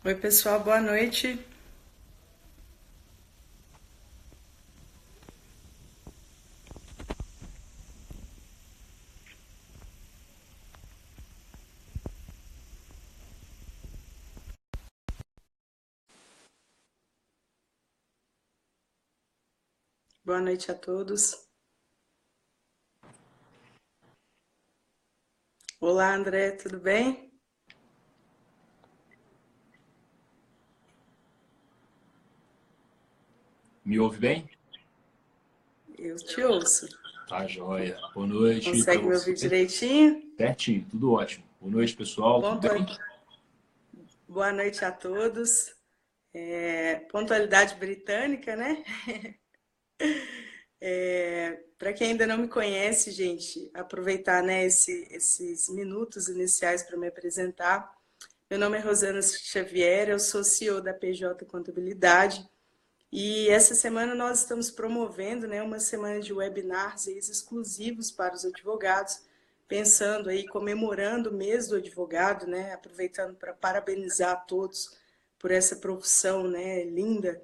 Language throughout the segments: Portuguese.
Oi, pessoal, boa noite. Boa noite a todos. Olá, André, tudo bem? Me ouve bem? Eu te ouço. Tá, joia. Boa noite para Consegue me ouvir você. direitinho? Certinho, tudo ótimo. Boa noite, pessoal. Tudo Pontual... bem? Boa noite a todos. Pontualidade britânica, né? Para quem ainda não me conhece, gente, aproveitar, né, esses minutos iniciais para me apresentar. Meu nome é Rosana Xavier, eu sou CEO da PJ Contabilidade. E essa semana nós estamos promovendo, né, uma semana de webinars aí exclusivos para os advogados, pensando aí, comemorando o mês do advogado, né, aproveitando para parabenizar a todos por essa profissão, né, linda,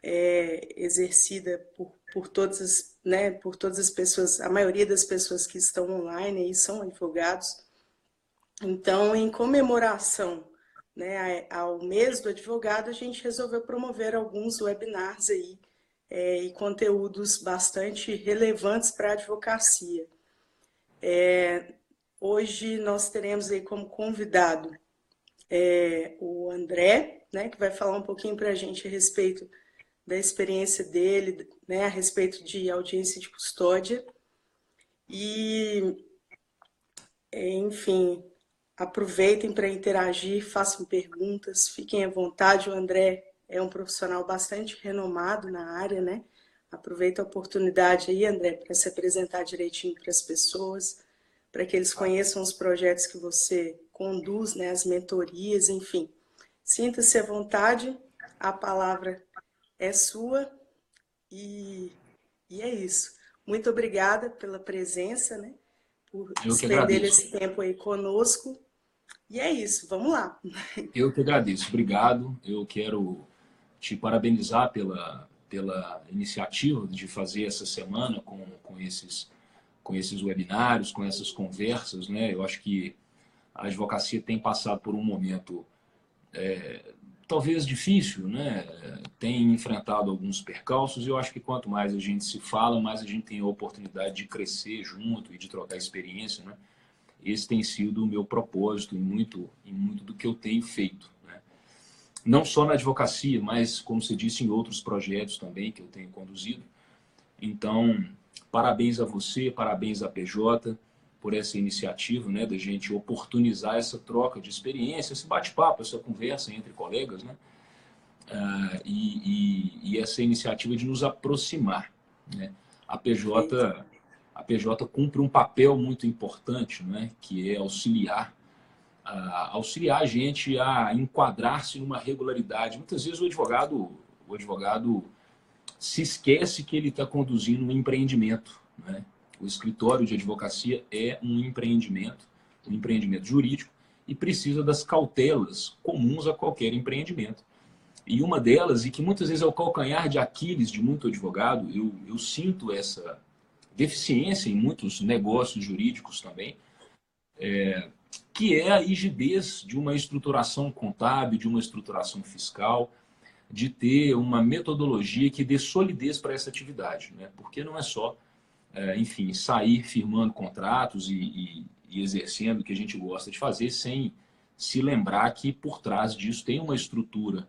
exercida por todas as, né, por todas as pessoas, a maioria das pessoas que estão online aí são advogados. Então, em comemoração, né, ao mês do advogado, a gente resolveu promover alguns webinars aí e conteúdos bastante relevantes para a advocacia. Hoje nós teremos aí como convidado o André, né, que vai falar um pouquinho para a gente a respeito da experiência dele, né, a respeito de audiência de custódia. E, enfim, aproveitem para interagir, façam perguntas, fiquem à vontade. O André é um profissional bastante renomado na área, né? Aproveita a oportunidade aí, André, para se apresentar direitinho para as pessoas, para que eles Ah, conheçam os projetos que você conduz, né? As mentorias, enfim. Sinta-se à vontade, a palavra é sua e, e é isso. Muito obrigada pela presença, né? Por eu que despender agradeço. esse tempo aí conosco. E é isso, vamos lá. Eu que agradeço. Obrigado. Eu quero te parabenizar pela iniciativa de fazer essa semana com esses webinários, com essas conversas, né? Eu acho que a advocacia tem passado por um momento talvez difícil, né? Tem enfrentado alguns percalços e eu acho que quanto mais a gente se fala, mais a gente tem a oportunidade de crescer junto e de trocar experiência, né? Esse tem sido o meu propósito em muito do que eu tenho feito, né? Não só na advocacia, mas, como você disse, em outros projetos também que eu tenho conduzido. Então, parabéns a você, parabéns à PJ por essa iniciativa, né, da gente oportunizar essa troca de experiência, esse bate-papo, essa conversa entre colegas, né, e essa iniciativa de nos aproximar, né. A Perfeito. PJ, a PJ cumpre um papel muito importante, né, que é auxiliar a gente a enquadrar-se numa regularidade. Muitas vezes o advogado se esquece que ele está conduzindo um empreendimento, né? O escritório de advocacia é um empreendimento jurídico e precisa das cautelas comuns a qualquer empreendimento. E uma delas, e que muitas vezes é o calcanhar de Aquiles de muito advogado, eu sinto essa deficiência em muitos negócios jurídicos também, que é a rigidez de uma estruturação contábil, de uma estruturação fiscal, de ter uma metodologia que dê solidez para essa atividade, né? Porque não é só, enfim, sair firmando contratos e exercendo o que a gente gosta de fazer sem se lembrar que por trás disso tem uma estrutura.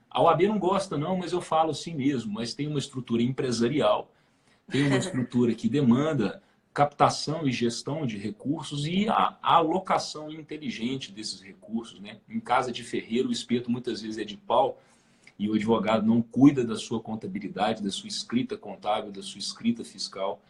A OAB não gosta não, mas eu falo assim mesmo, mas tem uma estrutura empresarial, tem uma estrutura que demanda captação e gestão de recursos e a alocação inteligente desses recursos, né? Em casa de ferreiro, o espeto muitas vezes é de pau, e o advogado não cuida da sua contabilidade, da sua escrita contábil, da sua escrita fiscal,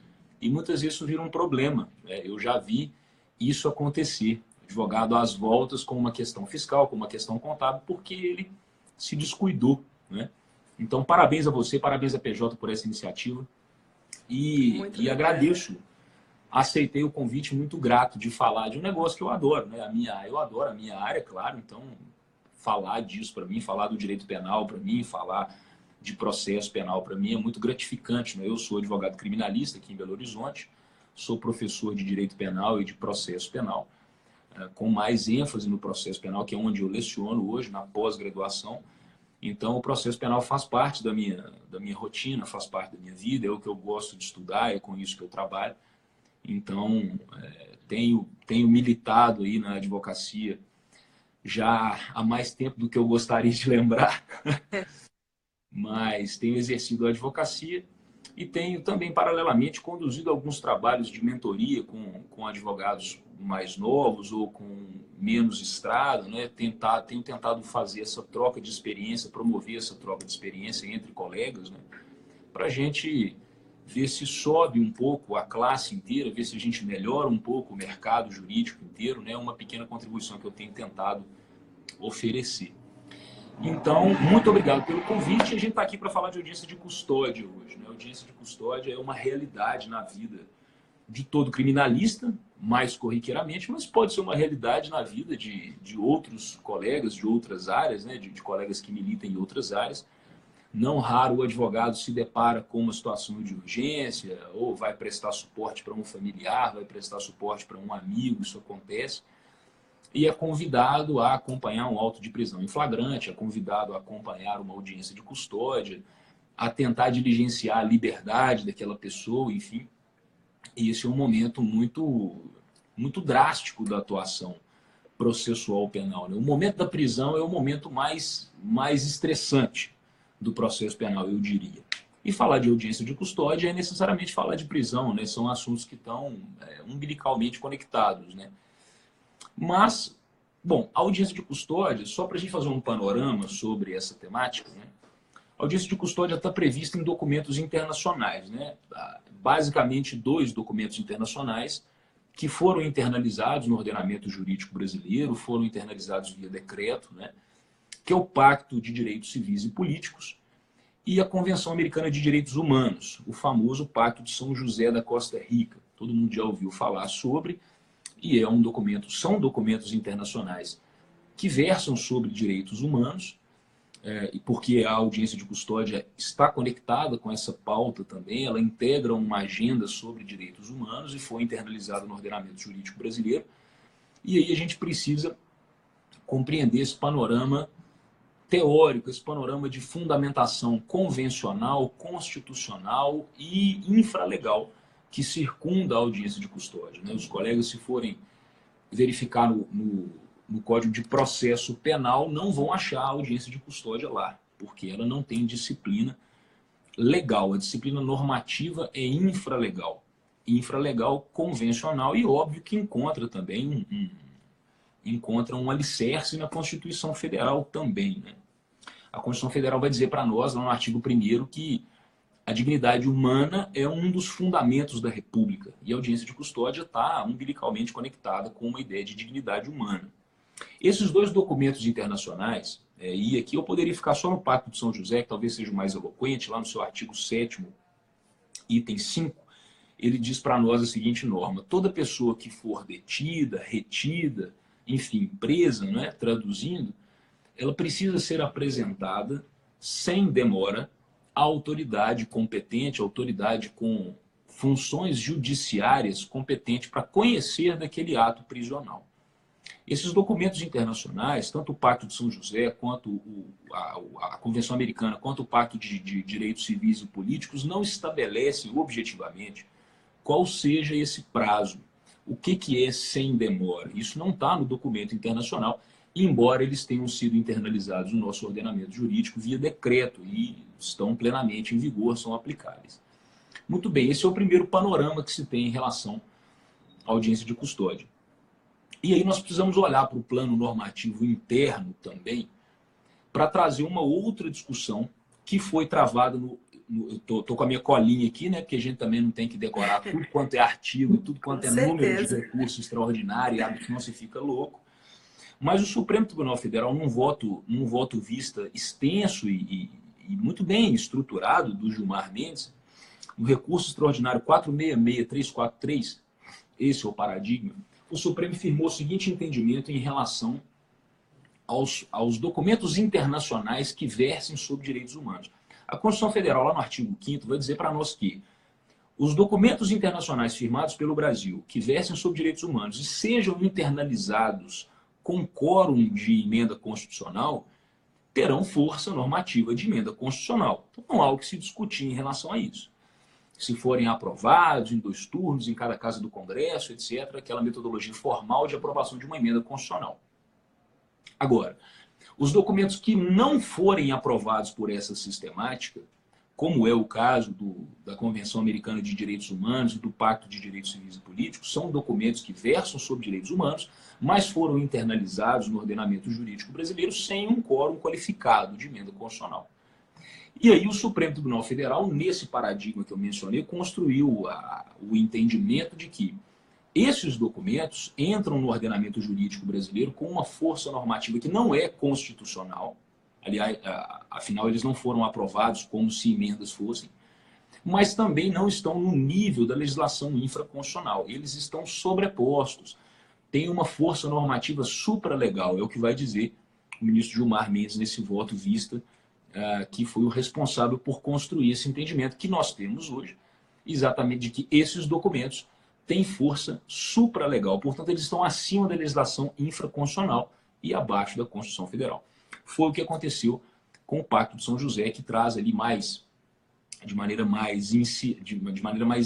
e muitas vezes isso vira um problema, né? Eu já vi isso acontecer. O advogado às voltas com uma questão fiscal, com uma questão contábil, porque ele se descuidou, né? Então, parabéns a você, parabéns a PJ por essa iniciativa Muito e obrigada. agradeço. Aceitei o convite muito grato de falar de um negócio que eu adoro, né? Eu adoro a minha área, claro, então falar disso para mim, falar do direito penal para mim, falar de processo penal para mim é muito gratificante, né? Eu sou advogado criminalista aqui em Belo Horizonte, sou professor de direito penal e de processo penal, com mais ênfase no processo penal, que é onde eu leciono hoje, na pós-graduação. Então, o processo penal faz parte da minha rotina, faz parte da minha vida, é o que eu gosto de estudar, é com isso que eu trabalho. Então, tenho militado aí na advocacia já há mais tempo do que eu gostaria de lembrar, mas tenho exercido a advocacia e tenho também, paralelamente, conduzido alguns trabalhos de mentoria com advogados mais novos ou com menos estrada, né? Tenho tentado fazer essa troca de experiência, promover essa troca de experiência entre colegas, né? Para a gente ver se sobe um pouco a classe inteira, ver se a gente melhora um pouco o mercado jurídico inteiro, né? Uma pequena contribuição que eu tenho tentado oferecer. Então, muito obrigado pelo convite. A gente está aqui para falar de audiência de custódia hoje, né? Audiência de custódia é uma realidade na vida de todo criminalista, mais corriqueiramente, mas pode ser uma realidade na vida de outros colegas de outras áreas, né? De colegas que militam em outras áreas. Não raro o advogado se depara com uma situação de urgência, ou vai prestar suporte para um familiar, vai prestar suporte para um amigo, isso acontece. E é convidado a acompanhar um auto de prisão em flagrante, é convidado a acompanhar uma audiência de custódia, a tentar diligenciar a liberdade daquela pessoa, enfim. E esse é um momento muito drástico da atuação processual penal, né? O momento da prisão é o momento mais estressante do processo penal, eu diria. E falar de audiência de custódia é necessariamente falar de prisão, né? São assuntos que estão umbilicalmente conectados, né? Mas, bom, a audiência de custódia, só para a gente fazer um panorama sobre essa temática, né? A audiência de custódia está prevista em documentos internacionais, né? Basicamente 2 documentos internacionais que foram internalizados no ordenamento jurídico brasileiro, foram internalizados via decreto, né? Que é o Pacto de Direitos Civis e Políticos e a Convenção Americana de Direitos Humanos, o famoso Pacto de São José da Costa Rica. Todo mundo já ouviu falar sobre, e são documentos internacionais que versam sobre direitos humanos, porque a audiência de custódia está conectada com essa pauta também, ela integra uma agenda sobre direitos humanos e foi internalizada no ordenamento jurídico brasileiro. E aí a gente precisa compreender esse panorama teórico, esse panorama de fundamentação convencional, constitucional e infralegal que circunda a audiência de custódia, né? Os colegas, se forem verificar no Código de Processo Penal, não vão achar a audiência de custódia lá, porque ela não tem disciplina legal. A disciplina normativa é infralegal. Infralegal convencional e óbvio que encontra também encontra um alicerce na Constituição Federal também, né? A Constituição Federal vai dizer para nós, lá no artigo 1º, que a dignidade humana é um dos fundamentos da República. E a audiência de custódia está umbilicalmente conectada com uma ideia de dignidade humana. Esses 2 documentos internacionais, e aqui eu poderia ficar só no Pacto de São José, que talvez seja o mais eloquente, lá no seu artigo 7º, item 5, ele diz para nós a seguinte norma: toda pessoa que for detida, retida, enfim, presa, né, traduzindo, ela precisa ser apresentada sem demora à autoridade competente, autoridade com funções judiciárias competente para conhecer daquele ato prisional. Esses documentos internacionais, tanto o Pacto de São José, quanto a Convenção Americana, quanto o Pacto de Direitos Civis e Políticos, não estabelecem objetivamente qual seja esse prazo. O que é sem demora? Isso não está no documento internacional, embora eles tenham sido internalizados no nosso ordenamento jurídico via decreto e estão plenamente em vigor, são aplicáveis. Muito bem, esse é o primeiro panorama que se tem em relação à audiência de custódia. E aí nós precisamos olhar para o plano normativo interno também, para trazer uma outra discussão que foi travada Tô com a minha colinha aqui, né? Porque a gente também não tem que decorar tudo quanto é artigo, tudo quanto é número de recurso extraordinário, senão você fica louco. Mas o Supremo Tribunal Federal, num voto vista extenso e muito bem estruturado do Gilmar Mendes, no recurso extraordinário 466343, esse é o paradigma, o Supremo firmou o seguinte entendimento em relação aos documentos internacionais que versem sobre direitos humanos. A Constituição Federal, lá no artigo 5º, vai dizer para nós que os documentos internacionais firmados pelo Brasil que versem sobre direitos humanos e sejam internalizados com quórum de emenda constitucional terão força normativa de emenda constitucional. Então, não há o que se discutir em relação a isso. Se forem aprovados em 2 turnos, em cada casa do Congresso, etc., aquela metodologia formal de aprovação de uma emenda constitucional. Agora, os documentos que não forem aprovados por essa sistemática, como é o caso da Convenção Americana de Direitos Humanos e do Pacto de Direitos Civis e Políticos, são documentos que versam sobre direitos humanos, mas foram internalizados no ordenamento jurídico brasileiro sem um quórum qualificado de emenda constitucional. E aí o Supremo Tribunal Federal, nesse paradigma que eu mencionei, construiu o entendimento de que esses documentos entram no ordenamento jurídico brasileiro com uma força normativa que não é constitucional. Aliás, afinal, eles não foram aprovados como se emendas fossem, mas também não estão no nível da legislação infraconstitucional. Eles estão sobrepostos. Tem uma força normativa supralegal, é o que vai dizer o ministro Gilmar Mendes nesse voto vista, que foi o responsável por construir esse entendimento que nós temos hoje, exatamente de que esses documentos têm força supralegal. Portanto, eles estão acima da legislação infraconstitucional e abaixo da Constituição Federal. Foi o que aconteceu com o Pacto de São José, que traz ali de maneira mais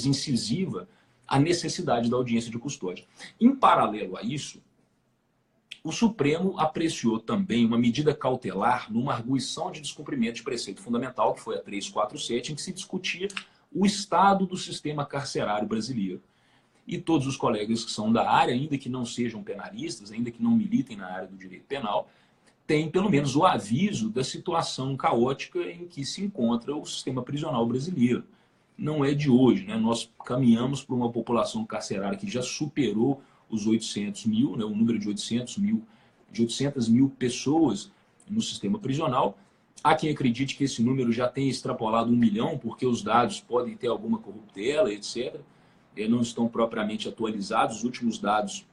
incisiva a necessidade da audiência de custódia. Em paralelo a isso, o Supremo apreciou também uma medida cautelar numa arguição de descumprimento de preceito fundamental, que foi a 347, em que se discutia o estado do sistema carcerário brasileiro. E todos os colegas que são da área, ainda que não sejam penalistas, ainda que não militem na área do direito penal, têm pelo menos o aviso da situação caótica em que se encontra o sistema prisional brasileiro. Não é de hoje, né? Nós caminhamos para uma população carcerária que já superou os 800 mil, né? O número de 800 mil pessoas no sistema prisional. Há quem acredite que esse número já tenha extrapolado 1 milhão, porque os dados podem ter alguma corruptela, etc. Não estão propriamente atualizados. Os últimos dados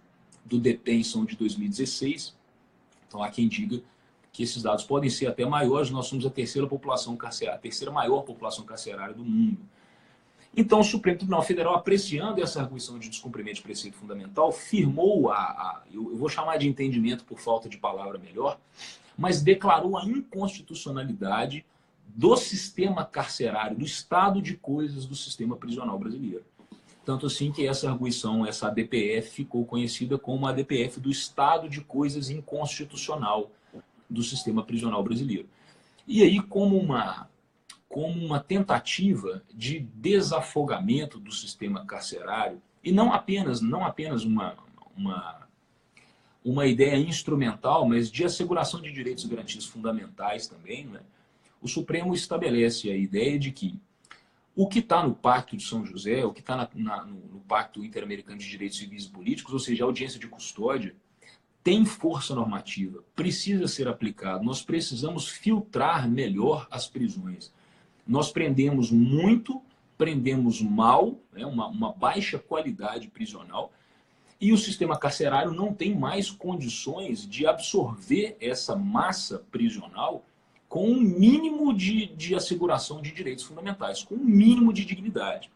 do DEPEN são de 2016. Então há quem diga que esses dados podem ser até maiores. Nós somos a terceira maior população carcerária do mundo. Então o Supremo Tribunal Federal, apreciando essa arguição de descumprimento de preceito fundamental, firmou eu vou chamar de entendimento por falta de palavra melhor, mas declarou a inconstitucionalidade do sistema carcerário, do estado de coisas do sistema prisional brasileiro. Tanto assim que essa arguição, essa ADPF, ficou conhecida como a ADPF do estado de coisas inconstitucional do sistema prisional brasileiro. E aí, como uma tentativa de desafogamento do sistema carcerário, e não apenas uma ideia instrumental, mas de asseguração de direitos e garantias fundamentais também, né? O Supremo estabelece a ideia de que o que está no Pacto de São José, o que está no Pacto Interamericano de Direitos Civis e Políticos, ou seja, a audiência de custódia, tem força normativa, precisa ser aplicado. Nós precisamos filtrar melhor as prisões. Nós prendemos muito, prendemos mal, né, uma baixa qualidade prisional, e o sistema carcerário não tem mais condições de absorver essa massa prisional com um mínimo de asseguração de direitos fundamentais, com um mínimo de dignidade.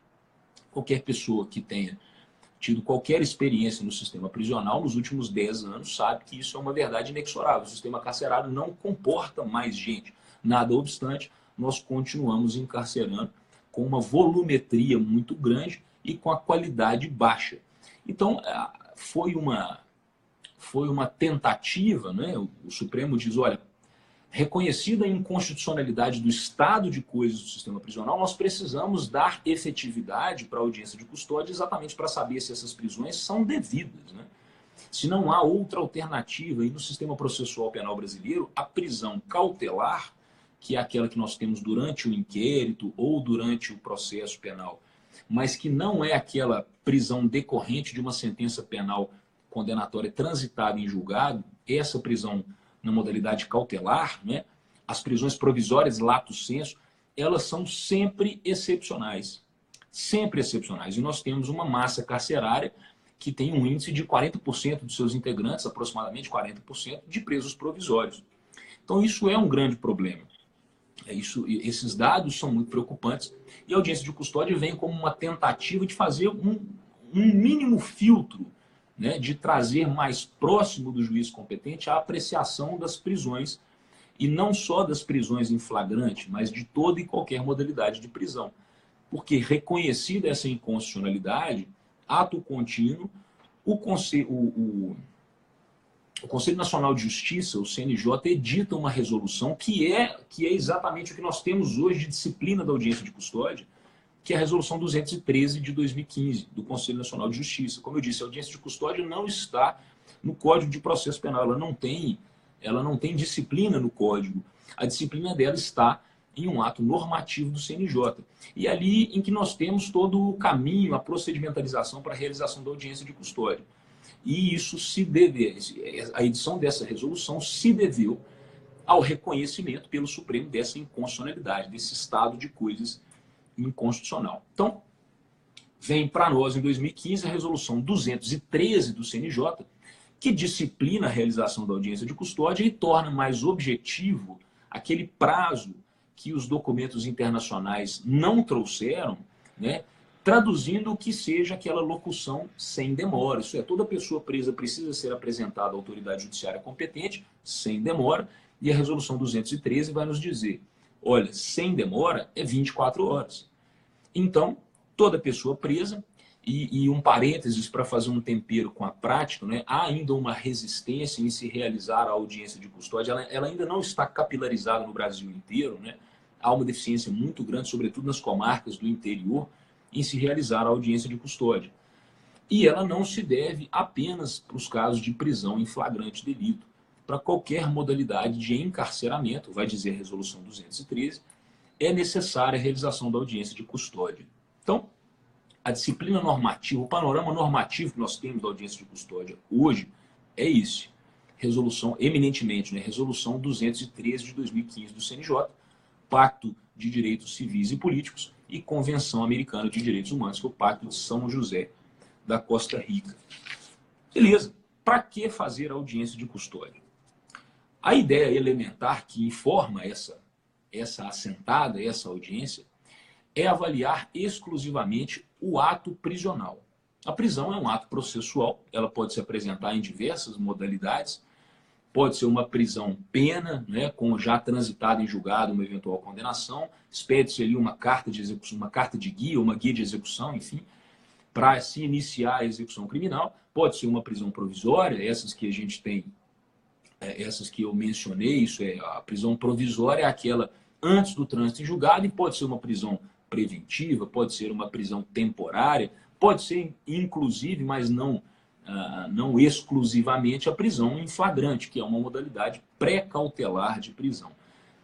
Qualquer pessoa que tenha tido qualquer experiência no sistema prisional nos últimos 10 anos sabe que isso é uma verdade inexorável. O sistema carcerário não comporta mais gente. Nada obstante, nós continuamos encarcerando com uma volumetria muito grande e com a qualidade baixa. Então, foi uma tentativa, né? O Supremo diz, olha, reconhecida a inconstitucionalidade do estado de coisas do sistema prisional, nós precisamos dar efetividade para a audiência de custódia exatamente para saber se essas prisões são devidas, né? Se não há outra alternativa, e no sistema processual penal brasileiro, a prisão cautelar, que é aquela que nós temos durante o inquérito ou durante o processo penal, mas que não é aquela prisão decorrente de uma sentença penal condenatória transitada em julgado, essa prisão na modalidade cautelar, né, as prisões provisórias lato sensu, elas são sempre excepcionais. Sempre excepcionais. E nós temos uma massa carcerária que tem um índice de 40% dos seus integrantes, aproximadamente 40%, de presos provisórios. Então, isso é um grande problema. Esses dados são muito preocupantes e a audiência de custódia vem como uma tentativa de fazer um mínimo filtro, né, de trazer mais próximo do juiz competente a apreciação das prisões, e não só das prisões em flagrante, mas de toda e qualquer modalidade de prisão. Porque, reconhecida essa inconstitucionalidade, ato contínuo, o Conselho Nacional de Justiça, o CNJ, edita uma resolução que é exatamente o que nós temos hoje de disciplina da audiência de custódia, que é a Resolução 213 de 2015, do Conselho Nacional de Justiça. Como eu disse, a audiência de custódia não está no Código de Processo Penal, ela não tem disciplina no Código. A disciplina dela está em um ato normativo do CNJ. E ali em que nós temos todo o caminho, a procedimentalização para a realização da audiência de custódia. E isso a edição dessa resolução se deveu ao reconhecimento pelo Supremo dessa inconstitucionalidade, desse estado de coisas inconstitucional. Então, vem para nós em 2015 a resolução 213 do CNJ, que disciplina a realização da audiência de custódia e torna mais objetivo aquele prazo que os documentos internacionais não trouxeram, né, traduzindo o que seja aquela locução sem demora. Isso é, toda pessoa presa precisa ser apresentada à autoridade judiciária competente, sem demora, e a resolução 213 vai nos dizer, olha, sem demora é 24 horas. Então, toda pessoa presa, e um parênteses para fazer um tempero com a prática, né, há ainda uma resistência em se realizar a audiência de custódia, ela ainda não está capilarizada no Brasil inteiro, né? Há uma deficiência muito grande, sobretudo nas comarcas do interior, em se realizar a audiência de custódia. E ela não se deve apenas para os casos de prisão em flagrante delito. Para qualquer modalidade de encarceramento, vai dizer a resolução 213, é necessária a realização da audiência de custódia. Então, a disciplina normativa, o panorama normativo que nós temos da audiência de custódia hoje é esse. Resolução, eminentemente, né? Resolução 213 de 2015 do CNJ, Pacto de Direitos Civis e Políticos e Convenção Americana de Direitos Humanos, que é o Pacto de São José da Costa Rica. Beleza. Para que fazer a audiência de custódia? A ideia elementar que informa essa assentada, essa audiência, é avaliar exclusivamente o ato prisional. A prisão é um ato processual, ela pode se apresentar em diversas modalidades, pode ser uma prisão pena, né, com já transitada em julgado uma eventual condenação, expede-se ali uma carta de execução, uma carta de guia, uma guia de execução, enfim, para se iniciar a execução criminal. Pode ser uma prisão provisória, essas que a gente tem, essas que eu mencionei, isso é a prisão provisória, é aquela antes do trânsito em julgado, e pode ser uma prisão preventiva, pode ser uma prisão temporária, pode ser inclusive, mas não exclusivamente, a prisão em flagrante, que é uma modalidade pré-cautelar de prisão.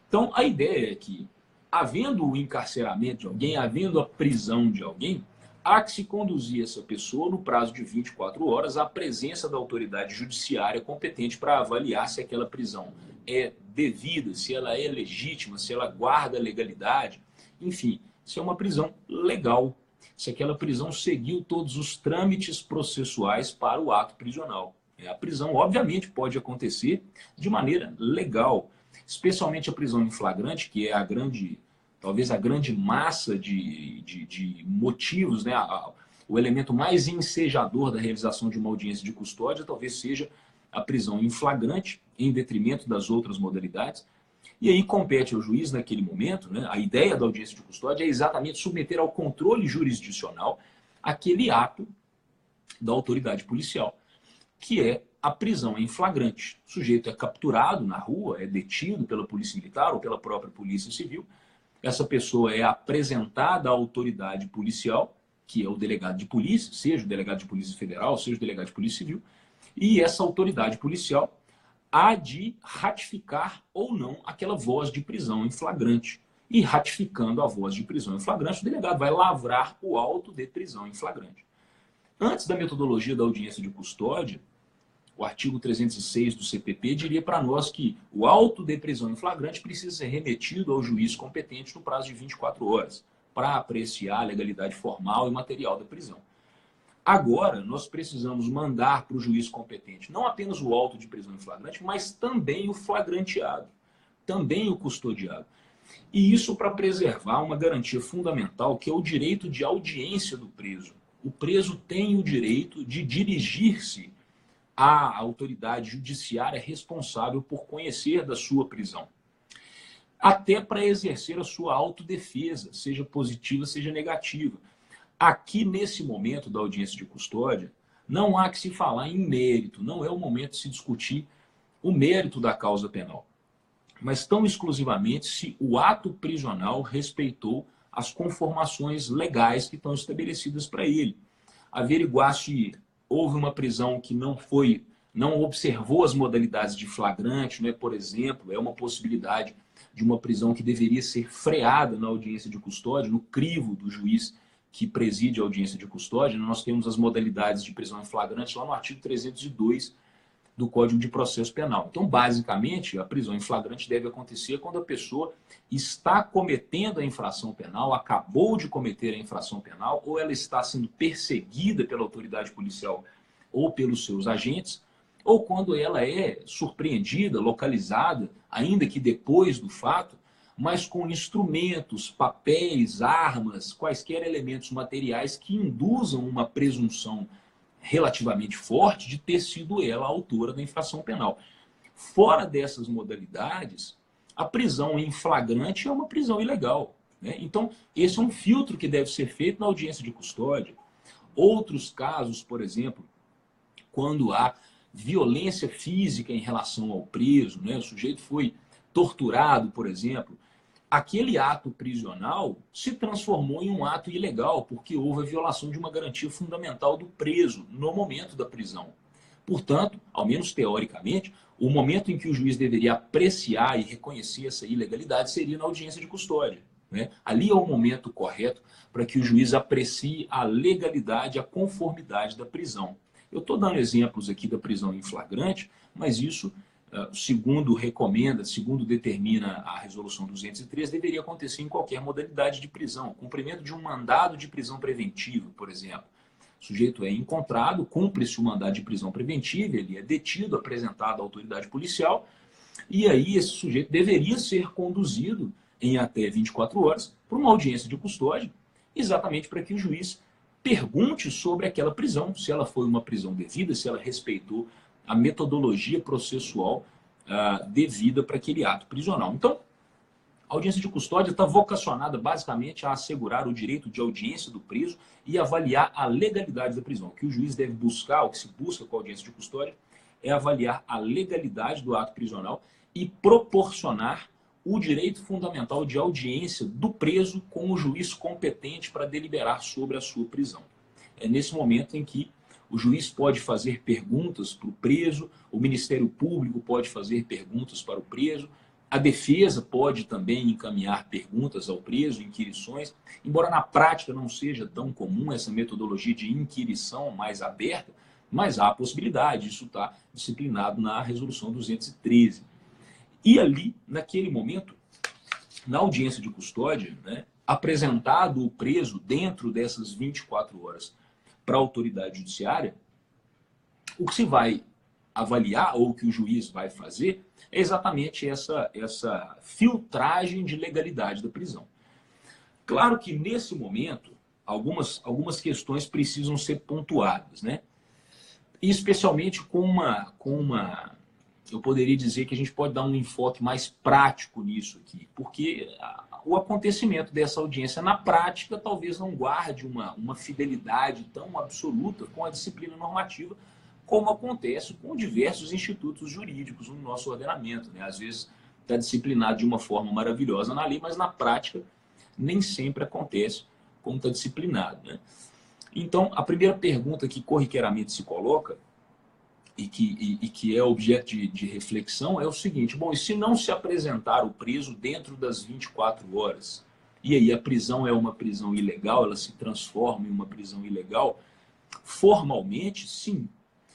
Então, a ideia é que, havendo o encarceramento de alguém, havendo a prisão de alguém, há que se conduzir essa pessoa no prazo de 24 horas à presença da autoridade judiciária competente para avaliar se aquela prisão é devida, se ela é legítima, se ela guarda a legalidade, enfim, se é uma prisão legal, se aquela prisão seguiu todos os trâmites processuais para o ato prisional. A prisão, obviamente, pode acontecer de maneira legal, especialmente a prisão em flagrante, que é talvez a grande massa de motivos, né? O elemento mais ensejador da realização de uma audiência de custódia talvez seja a prisão em flagrante, em detrimento das outras modalidades. E aí compete ao juiz, naquele momento, né, a ideia da audiência de custódia é exatamente submeter ao controle jurisdicional aquele ato da autoridade policial, que é a prisão em flagrante. O sujeito é capturado na rua, é detido pela polícia militar ou pela própria polícia civil. Essa pessoa é apresentada à autoridade policial, que é o delegado de polícia, seja o delegado de polícia federal, seja o delegado de polícia civil, e essa autoridade policial há de ratificar ou não aquela voz de prisão em flagrante. E ratificando a voz de prisão em flagrante, o delegado vai lavrar o auto de prisão em flagrante. Antes da metodologia da audiência de custódia, o artigo 306 do CPP diria para nós que o auto de prisão em flagrante precisa ser remetido ao juiz competente no prazo de 24 horas para apreciar a legalidade formal e material da prisão. Agora, nós precisamos mandar para o juiz competente não apenas o auto de prisão em flagrante, mas também o flagranteado, também o custodiado. E isso para preservar uma garantia fundamental, que é o direito de audiência do preso. O preso tem o direito de dirigir-se à autoridade judiciária responsável por conhecer da sua prisão, até para exercer a sua autodefesa, seja positiva, seja negativa. Aqui, nesse momento da audiência de custódia, não há que se falar em mérito, não é o momento de se discutir o mérito da causa penal, mas tão exclusivamente se o ato prisional respeitou as conformações legais que estão estabelecidas para ele. Averiguar se houve uma prisão que não observou as modalidades de flagrante, né? Por exemplo, é uma possibilidade de uma prisão que deveria ser freada na audiência de custódia, no crivo do juiz que preside a audiência de custódia. Nós temos as modalidades de prisão em flagrante lá no artigo 302 do Código de Processo Penal. Então, basicamente, a prisão em flagrante deve acontecer quando a pessoa está cometendo a infração penal, acabou de cometer a infração penal, ou ela está sendo perseguida pela autoridade policial ou pelos seus agentes, ou quando ela é surpreendida, localizada, ainda que depois do fato, mas com instrumentos, papéis, armas, quaisquer elementos materiais que induzam uma presunção relativamente forte de ter sido ela a autora da infração penal. Fora dessas modalidades, a prisão em flagrante é uma prisão ilegal, né? Então, esse é um filtro que deve ser feito na audiência de custódia. Outros casos, por exemplo, quando há violência física em relação ao preso, né? O sujeito foi torturado, por exemplo, aquele ato prisional se transformou em um ato ilegal, porque houve a violação de uma garantia fundamental do preso no momento da prisão. Portanto, ao menos teoricamente, o momento em que o juiz deveria apreciar e reconhecer essa ilegalidade seria na audiência de custódia, né? Ali é o momento correto para que o juiz aprecie a legalidade, a conformidade da prisão. Eu estou dando exemplos aqui da prisão em flagrante, mas isso, segundo recomenda, segundo determina a resolução 203, deveria acontecer em qualquer modalidade de prisão. Cumprimento de um mandado de prisão preventiva, por exemplo. O sujeito é encontrado, cumpre-se o mandado de prisão preventiva, ele é detido, apresentado à autoridade policial, e aí esse sujeito deveria ser conduzido em até 24 horas para uma audiência de custódia, exatamente para que o juiz pergunte sobre aquela prisão, se ela foi uma prisão devida, se ela respeitou a metodologia processual devida para aquele ato prisional. Então, a audiência de custódia está vocacionada basicamente a assegurar o direito de audiência do preso e avaliar a legalidade da prisão. O que o juiz deve buscar, o que se busca com a audiência de custódia, é avaliar a legalidade do ato prisional e proporcionar o direito fundamental de audiência do preso com o juiz competente para deliberar sobre a sua prisão. É nesse momento em que o juiz pode fazer perguntas para o preso, o Ministério Público pode fazer perguntas para o preso, a defesa pode também encaminhar perguntas ao preso, inquirições, embora na prática não seja tão comum essa metodologia de inquirição mais aberta, mas há a possibilidade, isso está disciplinado na resolução 213. E ali, naquele momento, na audiência de custódia, né, apresentado o preso dentro dessas 24 horas para a autoridade judiciária, o que se vai avaliar, ou o que o juiz vai fazer, é exatamente essa filtragem de legalidade da prisão. Claro que, nesse momento, algumas questões precisam ser pontuadas, né? E especialmente com uma eu poderia dizer que a gente pode dar um enfoque mais prático nisso aqui, porque o acontecimento dessa audiência na prática talvez não guarde uma fidelidade tão absoluta com a disciplina normativa, como acontece com diversos institutos jurídicos no nosso ordenamento, né? Às vezes está disciplinado de uma forma maravilhosa na lei, mas na prática nem sempre acontece como está disciplinado, né? Então, a primeira pergunta que corriqueiramente se coloca e que é objeto de reflexão é o seguinte: bom, e se não se apresentar o preso dentro das 24 horas? E aí a prisão é uma prisão ilegal, ela se transforma em uma prisão ilegal? Formalmente, sim.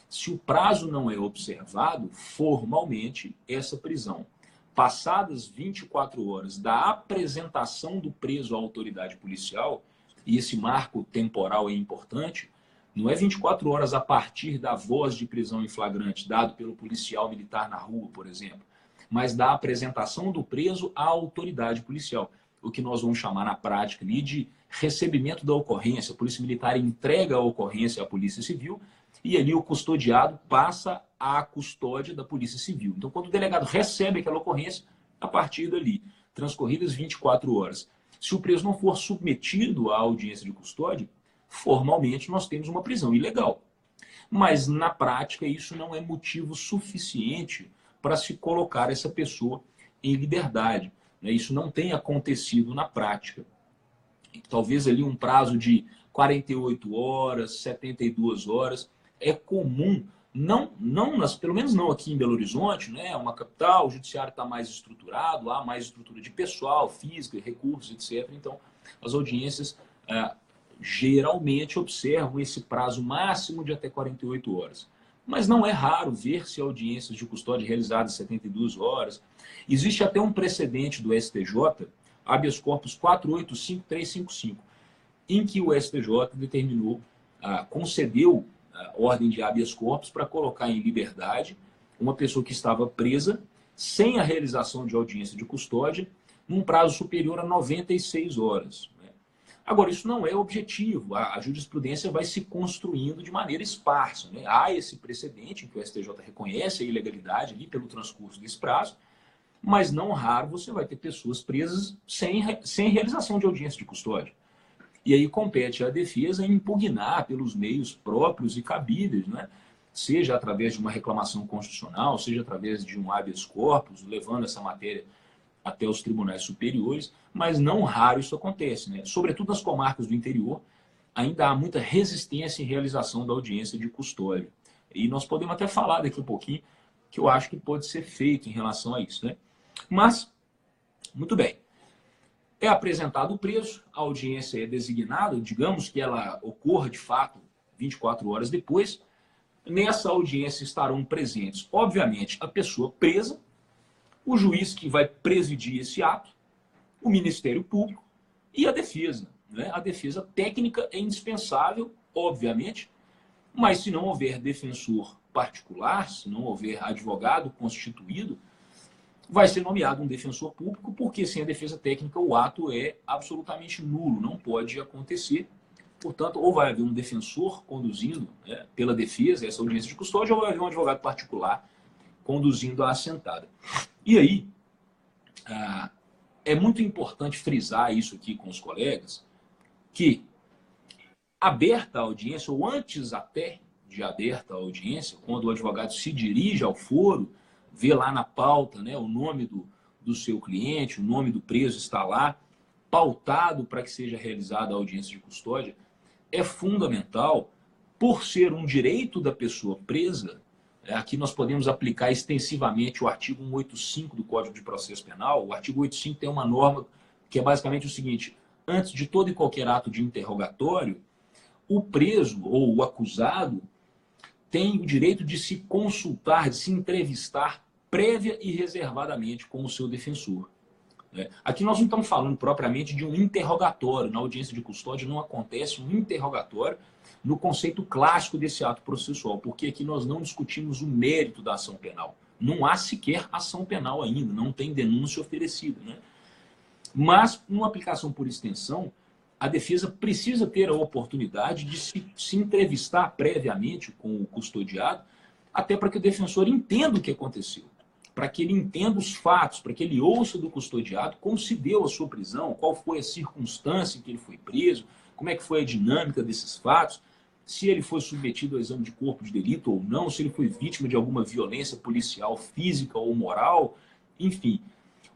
Se o prazo não é observado, formalmente, essa prisão, passadas 24 horas da apresentação do preso à autoridade policial, e esse marco temporal é importante, Não é 24 horas a partir da voz de prisão em flagrante, dado pelo policial militar na rua, por exemplo, mas da apresentação do preso à autoridade policial, o que nós vamos chamar na prática ali de recebimento da ocorrência. A Polícia Militar entrega a ocorrência à Polícia Civil e ali o custodiado passa à custódia da Polícia Civil. Então, quando o delegado recebe aquela ocorrência, a partir dali, transcorridas 24 horas, se o preso não for submetido à audiência de custódia, formalmente nós temos uma prisão ilegal. Mas, na prática, isso não é motivo suficiente para se colocar essa pessoa em liberdade. Isso não tem acontecido na prática. Talvez ali um prazo de 48 horas, 72 horas, é comum, pelo menos não aqui em Belo Horizonte, né? Uma capital, o judiciário está mais estruturado, há mais estrutura de pessoal, física, recursos, etc. Então, as audiências geralmente observam esse prazo máximo de até 48 horas. Mas não é raro ver-se audiências de custódia realizadas em 72 horas. Existe até um precedente do STJ, habeas corpus 485355, em que o STJ determinou, concedeu ordem de habeas corpus para colocar em liberdade uma pessoa que estava presa sem a realização de audiência de custódia num prazo superior a 96 horas. Agora, isso não é objetivo. A jurisprudência vai se construindo de maneira esparsa, né? Há esse precedente em que o STJ reconhece a ilegalidade ali pelo transcurso desse prazo, mas não raro você vai ter pessoas presas sem realização de audiência de custódia. E aí compete à defesa impugnar pelos meios próprios e cabíveis, né? Seja através de uma reclamação constitucional, seja através de um habeas corpus, levando essa matéria até os tribunais superiores, mas não raro isso acontece, né? Sobretudo nas comarcas do interior, ainda há muita resistência em realização da audiência de custódia. E nós podemos até falar daqui um pouquinho que eu acho que pode ser feito em relação a isso, né? Mas, muito bem, é apresentado o preso, a audiência é designada, digamos que ela ocorra de fato 24 horas depois. Nessa audiência estarão presentes, obviamente, a pessoa presa, o juiz que vai presidir esse ato, o Ministério Público e a defesa, né? A defesa técnica é indispensável, obviamente, mas se não houver defensor particular, se não houver advogado constituído, vai ser nomeado um defensor público, porque sem a defesa técnica o ato é absolutamente nulo, não pode acontecer. Portanto, ou vai haver um defensor conduzindo, né, pela defesa essa audiência de custódia, ou vai haver um advogado particular conduzindo a assentada. E aí, é muito importante frisar isso aqui com os colegas, que aberta a audiência, ou antes até de aberta a audiência, quando o advogado se dirige ao foro, vê lá na pauta, né, o nome do seu cliente, o nome do preso está lá, pautado para que seja realizada a audiência de custódia, é fundamental, por ser um direito da pessoa presa. Aqui nós podemos aplicar extensivamente o artigo 185 do Código de Processo Penal. O artigo 185 tem uma norma que é basicamente o seguinte: antes de todo e qualquer ato de interrogatório, o preso ou o acusado tem o direito de se consultar, de se entrevistar prévia e reservadamente com o seu defensor. Aqui nós não estamos falando propriamente de um interrogatório. Na audiência de custódia não acontece um interrogatório no conceito clássico desse ato processual, porque aqui nós não discutimos o mérito da ação penal. Não há sequer ação penal ainda, não tem denúncia oferecida, né? Mas, numa aplicação por extensão, a defesa precisa ter a oportunidade de se entrevistar previamente com o custodiado, até para que o defensor entenda o que aconteceu, para que ele entenda os fatos, para que ele ouça do custodiado como se deu a sua prisão, qual foi a circunstância em que ele foi preso, como é que foi a dinâmica desses fatos, se ele foi submetido ao exame de corpo de delito ou não, se ele foi vítima de alguma violência policial física ou moral, enfim.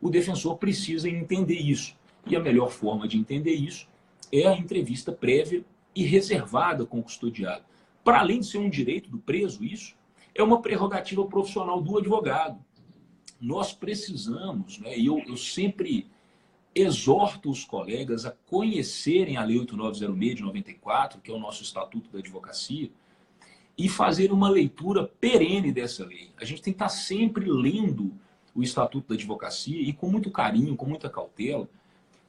O defensor precisa entender isso. E a melhor forma de entender isso é a entrevista prévia e reservada com o custodiado. Para além de ser um direito do preso, isso é uma prerrogativa profissional do advogado. Nós precisamos, né, e eu sempre exorto os colegas a conhecerem a Lei 8906 de 94, que é o nosso Estatuto da Advocacia, e fazer uma leitura perene dessa lei. A gente tem que estar sempre lendo o Estatuto da Advocacia e com muito carinho, com muita cautela,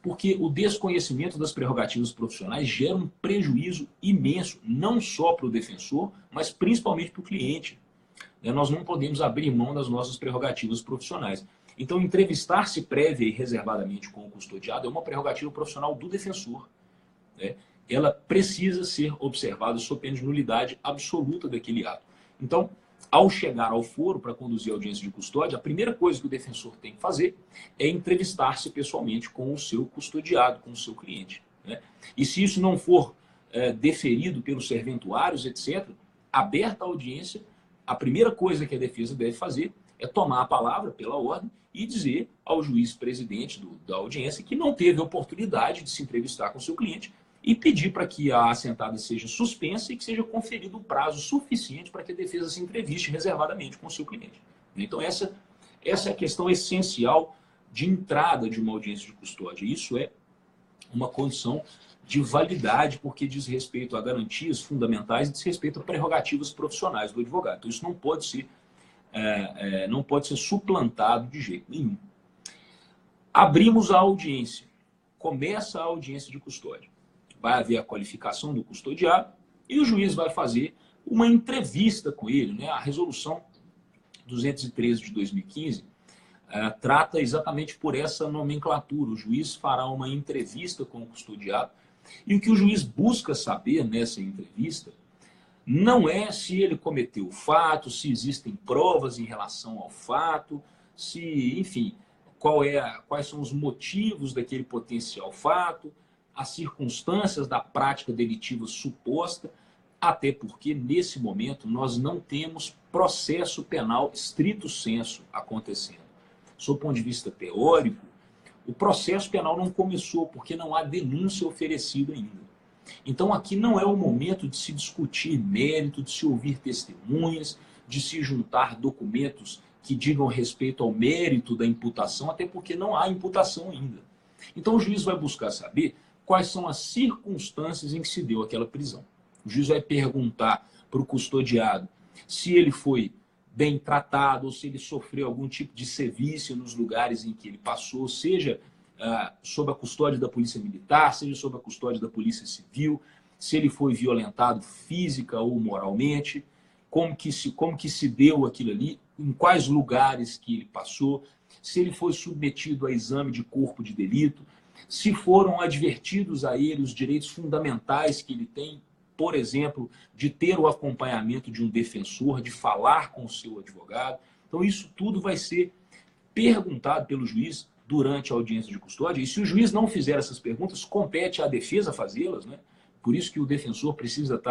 Porque o desconhecimento das prerrogativas profissionais gera um prejuízo imenso, não só para o defensor, mas principalmente para o cliente. Nós não podemos abrir mão das nossas prerrogativas profissionais. Então, entrevistar-se prévia e reservadamente com o custodiado é uma prerrogativa profissional do defensor. Ela precisa ser observada sob pena de nulidade absoluta daquele ato. Então, ao chegar ao foro para conduzir a audiência de custódia, a primeira coisa que o defensor tem que fazer é entrevistar-se pessoalmente com o seu custodiado, com o seu cliente. E se isso não for deferido pelos serventuários, etc., aberta a audiência, a primeira coisa que a defesa deve fazer é tomar a palavra pela ordem e dizer ao juiz presidente da audiência que não teve oportunidade de se entrevistar com o seu cliente e pedir para que a assentada seja suspensa e que seja conferido um prazo suficiente para que a defesa se entreviste reservadamente com o seu cliente. Então, essa é a questão essencial de entrada de uma audiência de custódia. Isso é uma condição de validade, porque diz respeito a garantias fundamentais e diz respeito a prerrogativas profissionais do advogado. Então, isso não pode ser suplantado de jeito nenhum. Abrimos a audiência. Começa a audiência de custódia. Vai haver a qualificação do custodiado e o juiz vai fazer uma entrevista com ele. A resolução 213 de 2015 trata exatamente por essa nomenclatura. O juiz fará uma entrevista com o custodiado e o que o juiz busca saber nessa entrevista não é se ele cometeu o fato, se existem provas em relação ao fato, enfim, quais são os motivos daquele potencial fato, as circunstâncias da prática delitiva suposta, até porque, nesse momento, nós não temos processo penal estrito sensu acontecendo. Sob o ponto de vista teórico, o processo penal não começou, porque não há denúncia oferecida ainda. Então, aqui não é o momento de se discutir mérito, de se ouvir testemunhas, de se juntar documentos que digam respeito ao mérito da imputação, até porque não há imputação ainda. Então, o juiz vai buscar saber quais são as circunstâncias em que se deu aquela prisão. O juiz vai perguntar para o custodiado se ele foi bem tratado ou se ele sofreu algum tipo de sevício nos lugares em que ele passou, seja sob a custódia da polícia militar, seja sob a custódia da polícia civil, se ele foi violentado física ou moralmente, como que se deu aquilo ali, em quais lugares que ele passou, se ele foi submetido a exame de corpo de delito, se foram advertidos a ele os direitos fundamentais que ele tem, por exemplo, de ter o acompanhamento de um defensor, de falar com o seu advogado. Então, isso tudo vai ser perguntado pelo juiz durante a audiência de custódia. E se o juiz não fizer essas perguntas, compete à defesa fazê-las. Por isso que o defensor precisa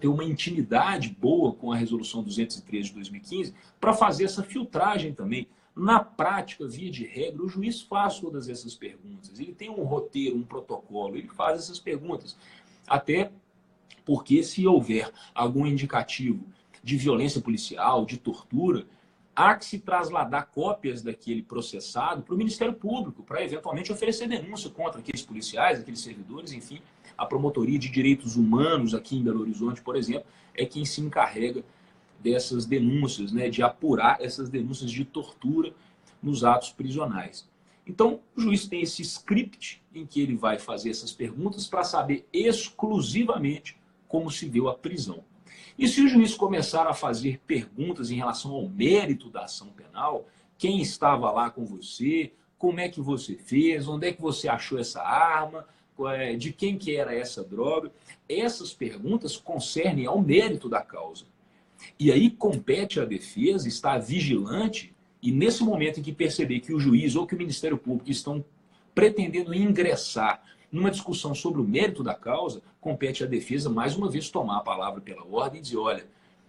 ter uma intimidade boa com a resolução 213 de 2015 para fazer essa filtragem também. Na prática, via de regra, o juiz faz todas essas perguntas. Ele tem um roteiro, um protocolo, ele faz essas perguntas. Até porque se houver algum indicativo de violência policial, de tortura, há que se trasladar cópias daquele processado para o Ministério Público, para eventualmente oferecer denúncia contra aqueles policiais, aqueles servidores, enfim. A Promotoria de Direitos Humanos aqui em Belo Horizonte, por exemplo, é quem se encarrega dessas denúncias, de apurar essas denúncias de tortura nos atos prisionais. Então, o juiz tem esse script em que ele vai fazer essas perguntas para saber exclusivamente como se deu a prisão. E se o juiz começar a fazer perguntas em relação ao mérito da ação penal, quem estava lá com você, como é que você fez, onde é que você achou essa arma, de quem que era essa droga, essas perguntas concernem ao mérito da causa. E aí compete à defesa estar vigilante e nesse momento em que perceber que o juiz ou que o Ministério Público estão pretendendo ingressar numa discussão sobre o mérito da causa, compete à defesa mais uma vez tomar a palavra pela ordem e dizer, olha,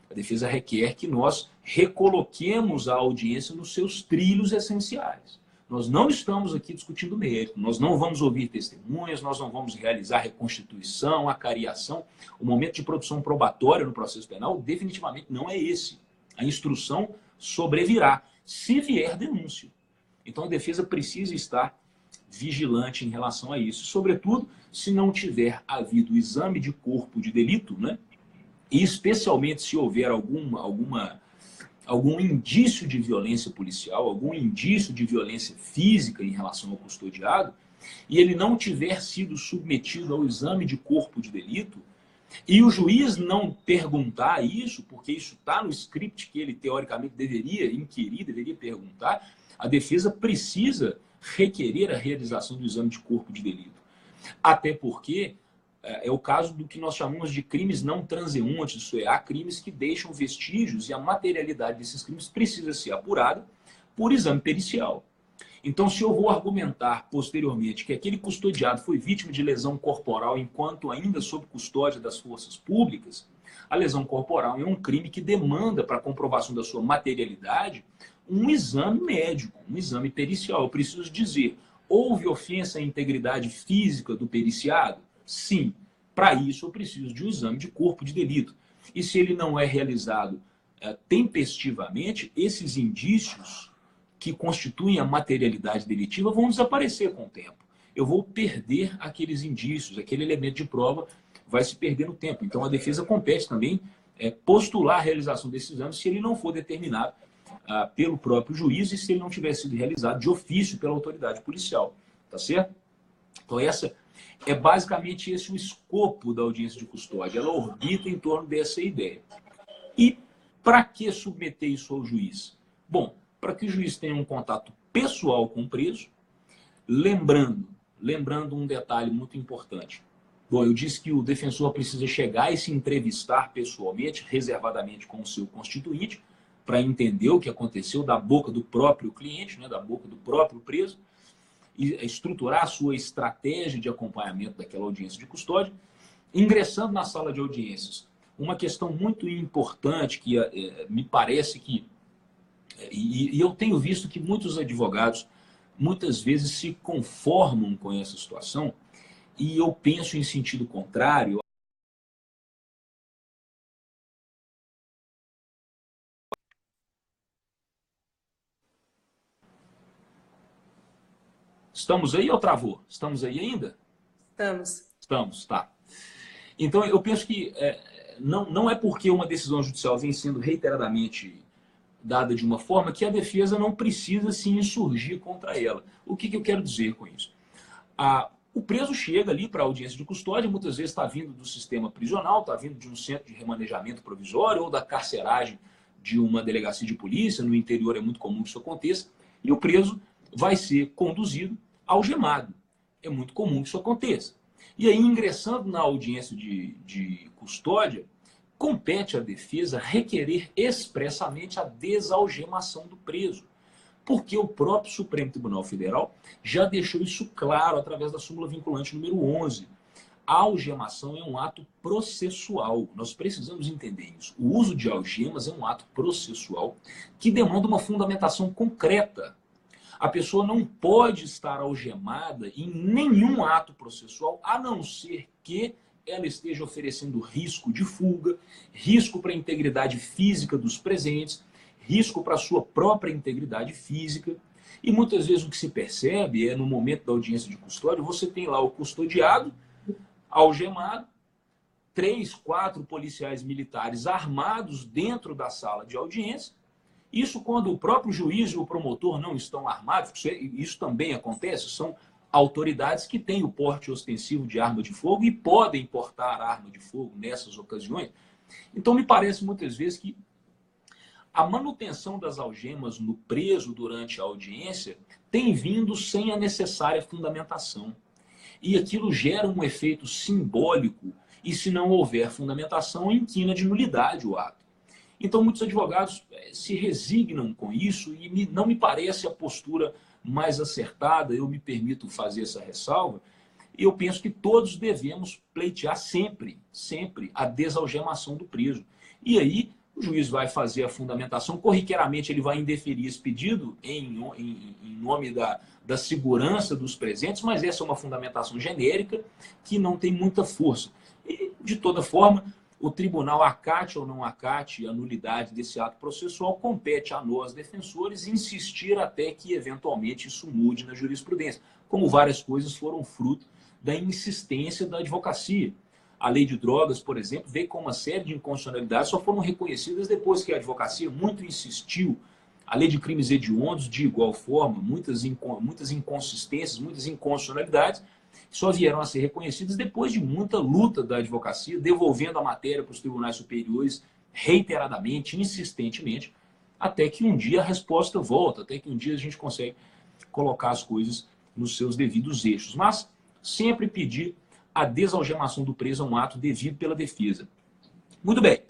a defesa requer que nós recoloquemos a audiência nos seus trilhos essenciais. Nós não estamos aqui discutindo mérito, nós não vamos ouvir testemunhas, nós não vamos realizar reconstituição, acariação. O momento de produção probatória no processo penal definitivamente não é esse. A instrução sobrevirá, se vier denúncia. Então a defesa precisa estar vigilante em relação a isso. Sobretudo, se não tiver havido exame de corpo de delito, e especialmente se houver algum indício de violência policial, algum indício de violência física em relação ao custodiado, e ele não tiver sido submetido ao exame de corpo de delito, e o juiz não perguntar isso, porque isso está no script que ele teoricamente deveria inquirir, deveria perguntar, a defesa precisa requerer a realização do exame de corpo de delito. Até porque é o caso do que nós chamamos de crimes não transeuntes, isso é, há crimes que deixam vestígios e a materialidade desses crimes precisa ser apurada por exame pericial. Então, se eu vou argumentar posteriormente que aquele custodiado foi vítima de lesão corporal enquanto ainda sob custódia das forças públicas, a lesão corporal é um crime que demanda, para a comprovação da sua materialidade, um exame médico, um exame pericial. Eu preciso dizer, houve ofensa à integridade física do periciado? Sim. Para isso, eu preciso de um exame de corpo de delito. E se ele não é realizado tempestivamente, esses indícios que constituem a materialidade delitiva vão desaparecer com o tempo. Eu vou perder aqueles indícios, aquele elemento de prova vai se perder no tempo. Então, a defesa compete também postular a realização desse exame se ele não for determinado pelo próprio juiz e se ele não tiver sido realizado de ofício pela autoridade policial. Tá certo? Então, basicamente esse o escopo da audiência de custódia. Ela orbita em torno dessa ideia. E para que submeter isso ao juiz? Bom, para que o juiz tenha um contato pessoal com o preso, lembrando um detalhe muito importante. Bom, eu disse que o defensor precisa chegar e se entrevistar pessoalmente, reservadamente com o seu constituinte, para entender o que aconteceu da boca do próprio cliente, né, da boca do próprio preso, e estruturar a sua estratégia de acompanhamento daquela audiência de custódia, ingressando na sala de audiências. Uma questão muito importante que me parece que e eu tenho visto que muitos advogados, muitas vezes, se conformam com essa situação, e eu penso em sentido contrário. Estamos aí ou travou? Estamos aí ainda? Estamos. Estamos, tá. Então, eu penso que não é porque uma decisão judicial vem sendo reiteradamente dada de uma forma que a defesa não precisa se insurgir contra ela. O que eu quero dizer com isso? O preso chega ali para a audiência de custódia, muitas vezes está vindo do sistema prisional, está vindo de um centro de remanejamento provisório ou da carceragem de uma delegacia de polícia, no interior é muito comum que isso aconteça, e o preso vai ser conduzido algemado. É muito comum que isso aconteça. E aí, ingressando na audiência de custódia, compete à defesa requerer expressamente a desalgemação do preso, porque o próprio Supremo Tribunal Federal já deixou isso claro através da súmula vinculante número 11. A algemação é um ato processual. Nós precisamos entender isso. O uso de algemas é um ato processual que demanda uma fundamentação concreta. A pessoa não pode estar algemada em nenhum ato processual, a não ser que ela esteja oferecendo risco de fuga, risco para a integridade física dos presentes, risco para a sua própria integridade física. E muitas vezes o que se percebe é, no momento da audiência de custódia, você tem lá o custodiado, algemado, 3, 4 policiais militares armados dentro da sala de audiência. Isso quando o próprio juiz e o promotor não estão armados, isso também acontece, são autoridades que têm o porte ostensivo de arma de fogo e podem portar arma de fogo nessas ocasiões. Então, me parece muitas vezes que a manutenção das algemas no preso durante a audiência tem vindo sem a necessária fundamentação. E aquilo gera um efeito simbólico e, se não houver fundamentação, inquina de nulidade o ato. Então, muitos advogados se resignam com isso e não me parece a postura mais acertada. Eu me permito fazer essa ressalva. E eu penso que todos devemos pleitear sempre a desalgemação do preso. E aí, o juiz vai fazer a fundamentação. Corriqueiramente, ele vai indeferir esse pedido em nome da segurança dos presentes, mas essa é uma fundamentação genérica que não tem muita força. E, de toda forma, o tribunal acate ou não acate a nulidade desse ato processual, compete a nós, defensores, insistir até que, eventualmente, isso mude na jurisprudência, como várias coisas foram fruto da insistência da advocacia. A lei de drogas, por exemplo, veio com uma série de inconstitucionalidades, só foram reconhecidas depois que a advocacia muito insistiu A lei de crimes hediondos, de igual forma, muitas inconsistências, muitas inconstitucionalidades, só vieram a ser reconhecidas depois de muita luta da advocacia, devolvendo a matéria para os tribunais superiores reiteradamente, insistentemente, até que um dia a resposta volta, até que um dia a gente consegue colocar as coisas nos seus devidos eixos. Mas sempre pedir a desalgemação do preso é um ato devido pela defesa. Muito bem.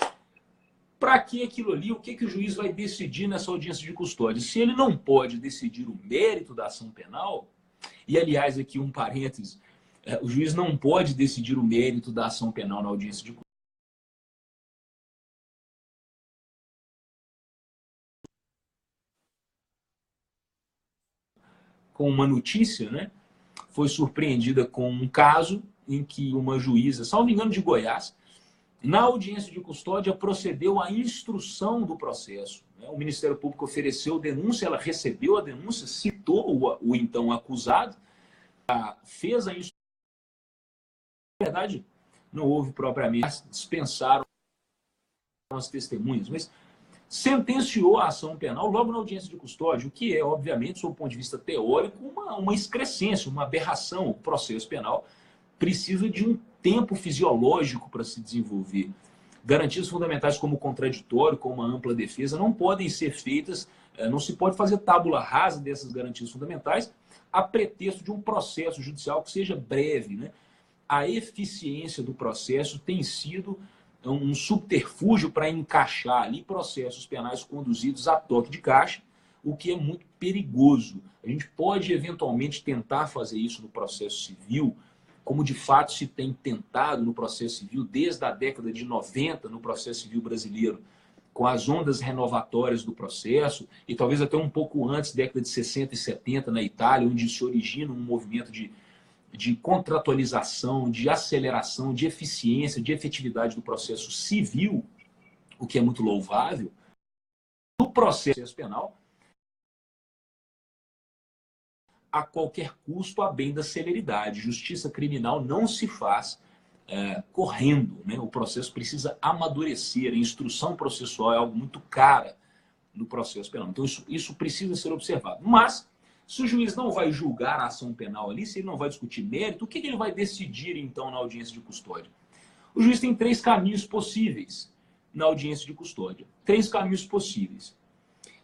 Para que aquilo ali, o que o juiz vai decidir nessa audiência de custódia? Se ele não pode decidir o mérito da ação penal, e aliás aqui um parêntese, o juiz não pode decidir o mérito da ação penal na audiência de custódia. Com uma notícia, né? Foi surpreendida com um caso em que uma juíza, salvo engano de Goiás, na audiência de custódia procedeu à instrução do processo. O Ministério Público ofereceu denúncia, ela recebeu a denúncia, citou o então acusado, fez a instrução. Na verdade, não houve propriamente, dispensaram as testemunhas, mas sentenciou a ação penal logo na audiência de custódia, o que é, obviamente, sob o ponto de vista teórico, uma excrescência, uma aberração. O processo penal precisa de um tempo fisiológico para se desenvolver. Garantias fundamentais como o contraditório, como a ampla defesa, não podem ser feitas, não se pode fazer tábula rasa dessas garantias fundamentais a pretexto de um processo judicial que seja breve, né? A eficiência do processo tem sido um subterfúgio para encaixar ali processos penais conduzidos a toque de caixa, o que é muito perigoso. A gente pode eventualmente tentar fazer isso no processo civil, como de fato se tem tentado no processo civil desde a década de 90 no processo civil brasileiro, com as ondas renovatórias do processo, e talvez até um pouco antes, década de 60 e 70 na Itália, onde se origina um movimento de contratualização, de aceleração, de eficiência, de efetividade do processo civil, o que é muito louvável. No processo penal, a qualquer custo, a bem da celeridade. Justiça criminal não se faz correndo, né? O processo precisa amadurecer. A instrução processual é algo muito cara no processo penal. Então, isso precisa ser observado. Mas, se o juiz não vai julgar a ação penal ali, se ele não vai discutir mérito, o que ele vai decidir, então, na audiência de custódia? O juiz tem 3 caminhos possíveis na audiência de custódia. 3 caminhos possíveis.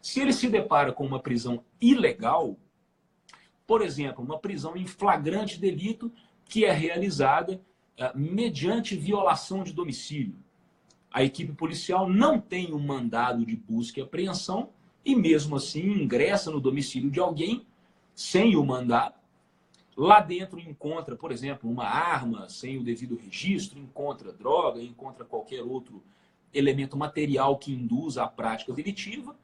Se ele se depara com uma prisão ilegal, por exemplo, uma prisão em flagrante delito que é realizada mediante violação de domicílio. A equipe policial não tem um mandado de busca e apreensão e, mesmo assim, ingressa no domicílio de alguém sem o mandado. Lá dentro encontra, por exemplo, uma arma sem o devido registro, encontra droga, encontra qualquer outro elemento material que induza a prática delitiva,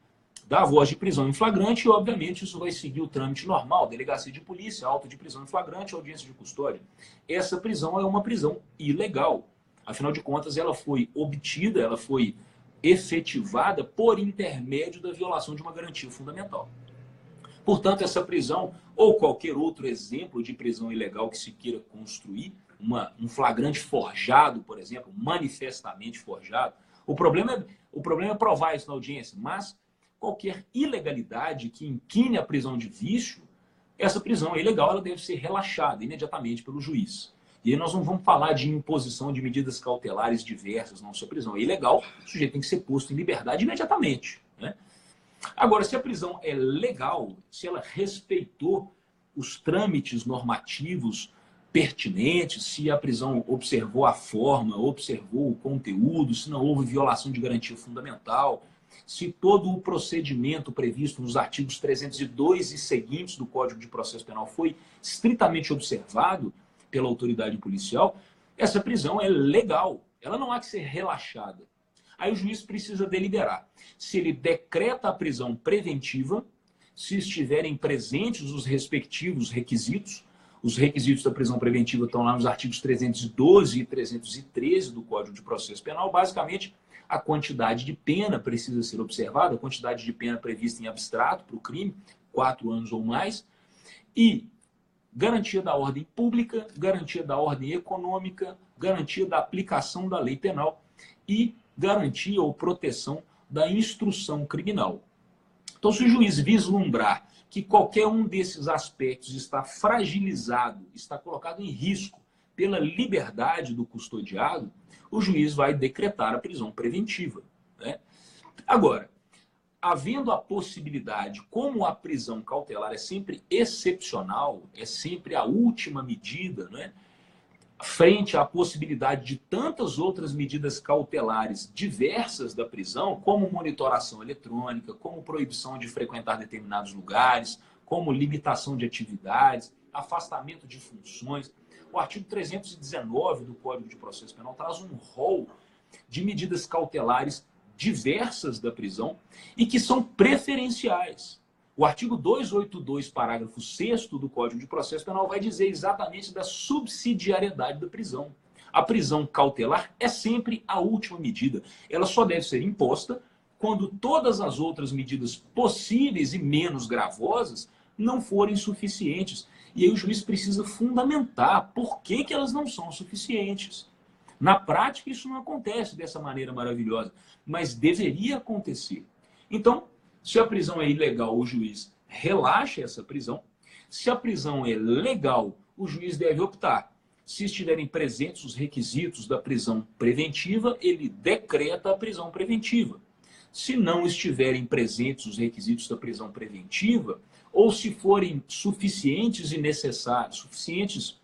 dá a voz de prisão em flagrante e, obviamente, isso vai seguir o trâmite normal, delegacia de polícia, auto de prisão em flagrante, audiência de custódia. Essa prisão é uma prisão ilegal. Afinal de contas, ela foi obtida, ela foi efetivada por intermédio da violação de uma garantia fundamental. Portanto, essa prisão, ou qualquer outro exemplo de prisão ilegal que se queira construir, um flagrante forjado, por exemplo, manifestamente forjado, o problema é provar isso na audiência, mas qualquer ilegalidade que inquine a prisão de vício, essa prisão é ilegal, ela deve ser relaxada imediatamente pelo juiz. E aí nós não vamos falar de imposição de medidas cautelares diversas, não, se a prisão é ilegal, o sujeito tem que ser posto em liberdade imediatamente, né? Agora, se a prisão é legal, se ela respeitou os trâmites normativos pertinentes, se a prisão observou a forma, observou o conteúdo, se não houve violação de garantia fundamental, se todo o procedimento previsto nos artigos 302 e seguintes do Código de Processo Penal foi estritamente observado pela autoridade policial, essa prisão é legal, ela não há que ser relaxada. Aí o juiz precisa deliberar se ele decreta a prisão preventiva, se estiverem presentes os respectivos requisitos. Os requisitos da prisão preventiva estão lá nos artigos 312 e 313 do Código de Processo Penal. Basicamente, a quantidade de pena precisa ser observada, a quantidade de pena prevista em abstrato para o crime, 4 anos ou mais, e garantia da ordem pública, garantia da ordem econômica, garantia da aplicação da lei penal e garantia ou proteção da instrução criminal. Então, se o juiz vislumbrar que qualquer um desses aspectos está fragilizado, está colocado em risco pela liberdade do custodiado, o juiz vai decretar a prisão preventiva, né? Agora, havendo a possibilidade, como a prisão cautelar é sempre excepcional, é sempre a última medida, né? Frente à possibilidade de tantas outras medidas cautelares diversas da prisão, como monitoração eletrônica, como proibição de frequentar determinados lugares, como limitação de atividades, afastamento de funções. O artigo 319 do Código de Processo Penal traz um rol de medidas cautelares diversas da prisão e que são preferenciais. O artigo 282, parágrafo 6º do Código de Processo Penal vai dizer exatamente da subsidiariedade da prisão. A prisão cautelar é sempre a última medida. Ela só deve ser imposta quando todas as outras medidas possíveis e menos gravosas não forem suficientes. E aí o juiz precisa fundamentar por que elas não são suficientes. Na prática, isso não acontece dessa maneira maravilhosa, mas deveria acontecer. Então, se a prisão é ilegal, o juiz relaxa essa prisão. Se a prisão é legal, o juiz deve optar. Se estiverem presentes os requisitos da prisão preventiva, ele decreta a prisão preventiva. Se não estiverem presentes os requisitos da prisão preventiva, ou se forem suficientes e necessários, suficientes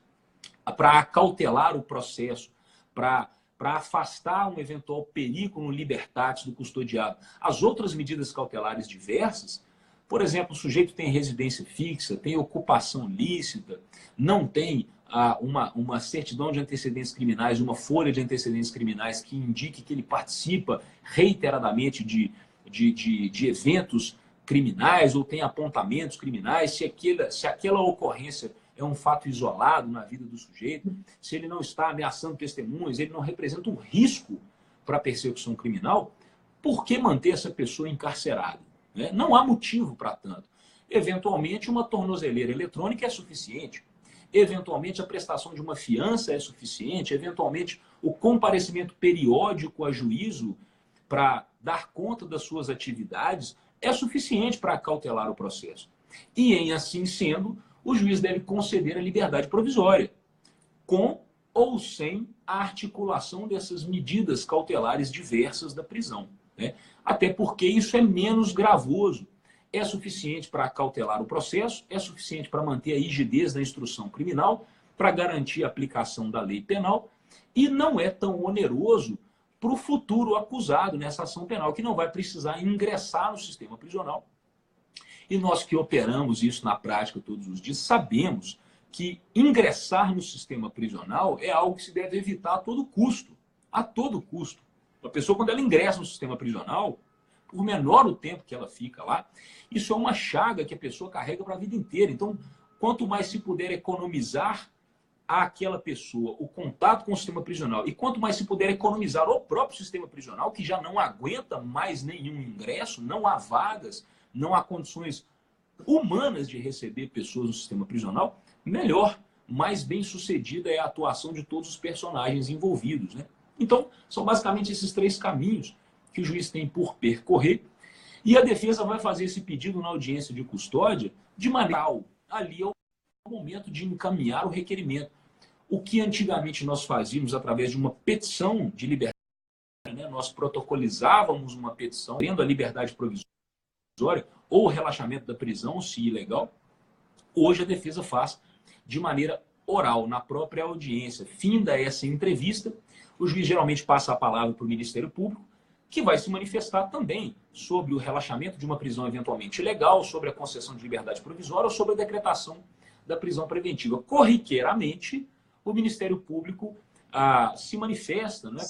para acautelar o processo, para afastar um eventual perigo no libertatis do custodiado. As outras medidas cautelares diversas, por exemplo, o sujeito tem residência fixa, tem ocupação lícita, não tem uma certidão de antecedentes criminais, uma folha de antecedentes criminais que indique que ele participa reiteradamente de eventos criminais ou tem apontamentos criminais, se aquela ocorrência é um fato isolado na vida do sujeito, se ele não está ameaçando testemunhas, ele não representa um risco para a persecução criminal, por que manter essa pessoa encarcerada? Né? Não há motivo para tanto. Eventualmente, uma tornozeleira eletrônica é suficiente. Eventualmente, a prestação de uma fiança é suficiente. Eventualmente, o comparecimento periódico a juízo para dar conta das suas atividades é suficiente para cautelar o processo. E, em assim sendo, o juiz deve conceder a liberdade provisória, com ou sem a articulação dessas medidas cautelares diversas da prisão, né? Até porque isso é menos gravoso. É suficiente para cautelar o processo, é suficiente para manter a rigidez da instrução criminal, para garantir a aplicação da lei penal, e não é tão oneroso para o futuro acusado nessa ação penal, que não vai precisar ingressar no sistema prisional. E nós que operamos isso na prática todos os dias, sabemos que ingressar no sistema prisional é algo que se deve evitar a todo custo. A todo custo. A pessoa, quando ela ingressa no sistema prisional, por menor o tempo que ela fica lá, isso é uma chaga que a pessoa carrega para a vida inteira. Então, quanto mais se puder economizar àquela pessoa o contato com o sistema prisional e quanto mais se puder economizar o próprio sistema prisional, que já não aguenta mais nenhum ingresso, não há vagas, não há condições humanas de receber pessoas no sistema prisional, melhor, mais bem sucedida é a atuação de todos os personagens envolvidos, né? Então, são basicamente esses três caminhos que o juiz tem por percorrer, e a defesa vai fazer esse pedido na audiência de custódia de maneira ali ao momento de encaminhar o requerimento. O que antigamente nós fazíamos através de uma petição de liberdade, né? Nós protocolizávamos uma petição tendo a liberdade provisória ou o relaxamento da prisão, se ilegal. Hoje a defesa faz de maneira oral, na própria audiência. Finda essa entrevista, o juiz geralmente passa a palavra para o Ministério Público, que vai se manifestar também sobre o relaxamento de uma prisão eventualmente ilegal, sobre a concessão de liberdade provisória ou sobre a decretação da prisão preventiva. Corriqueiramente, o Ministério Público se manifesta, né,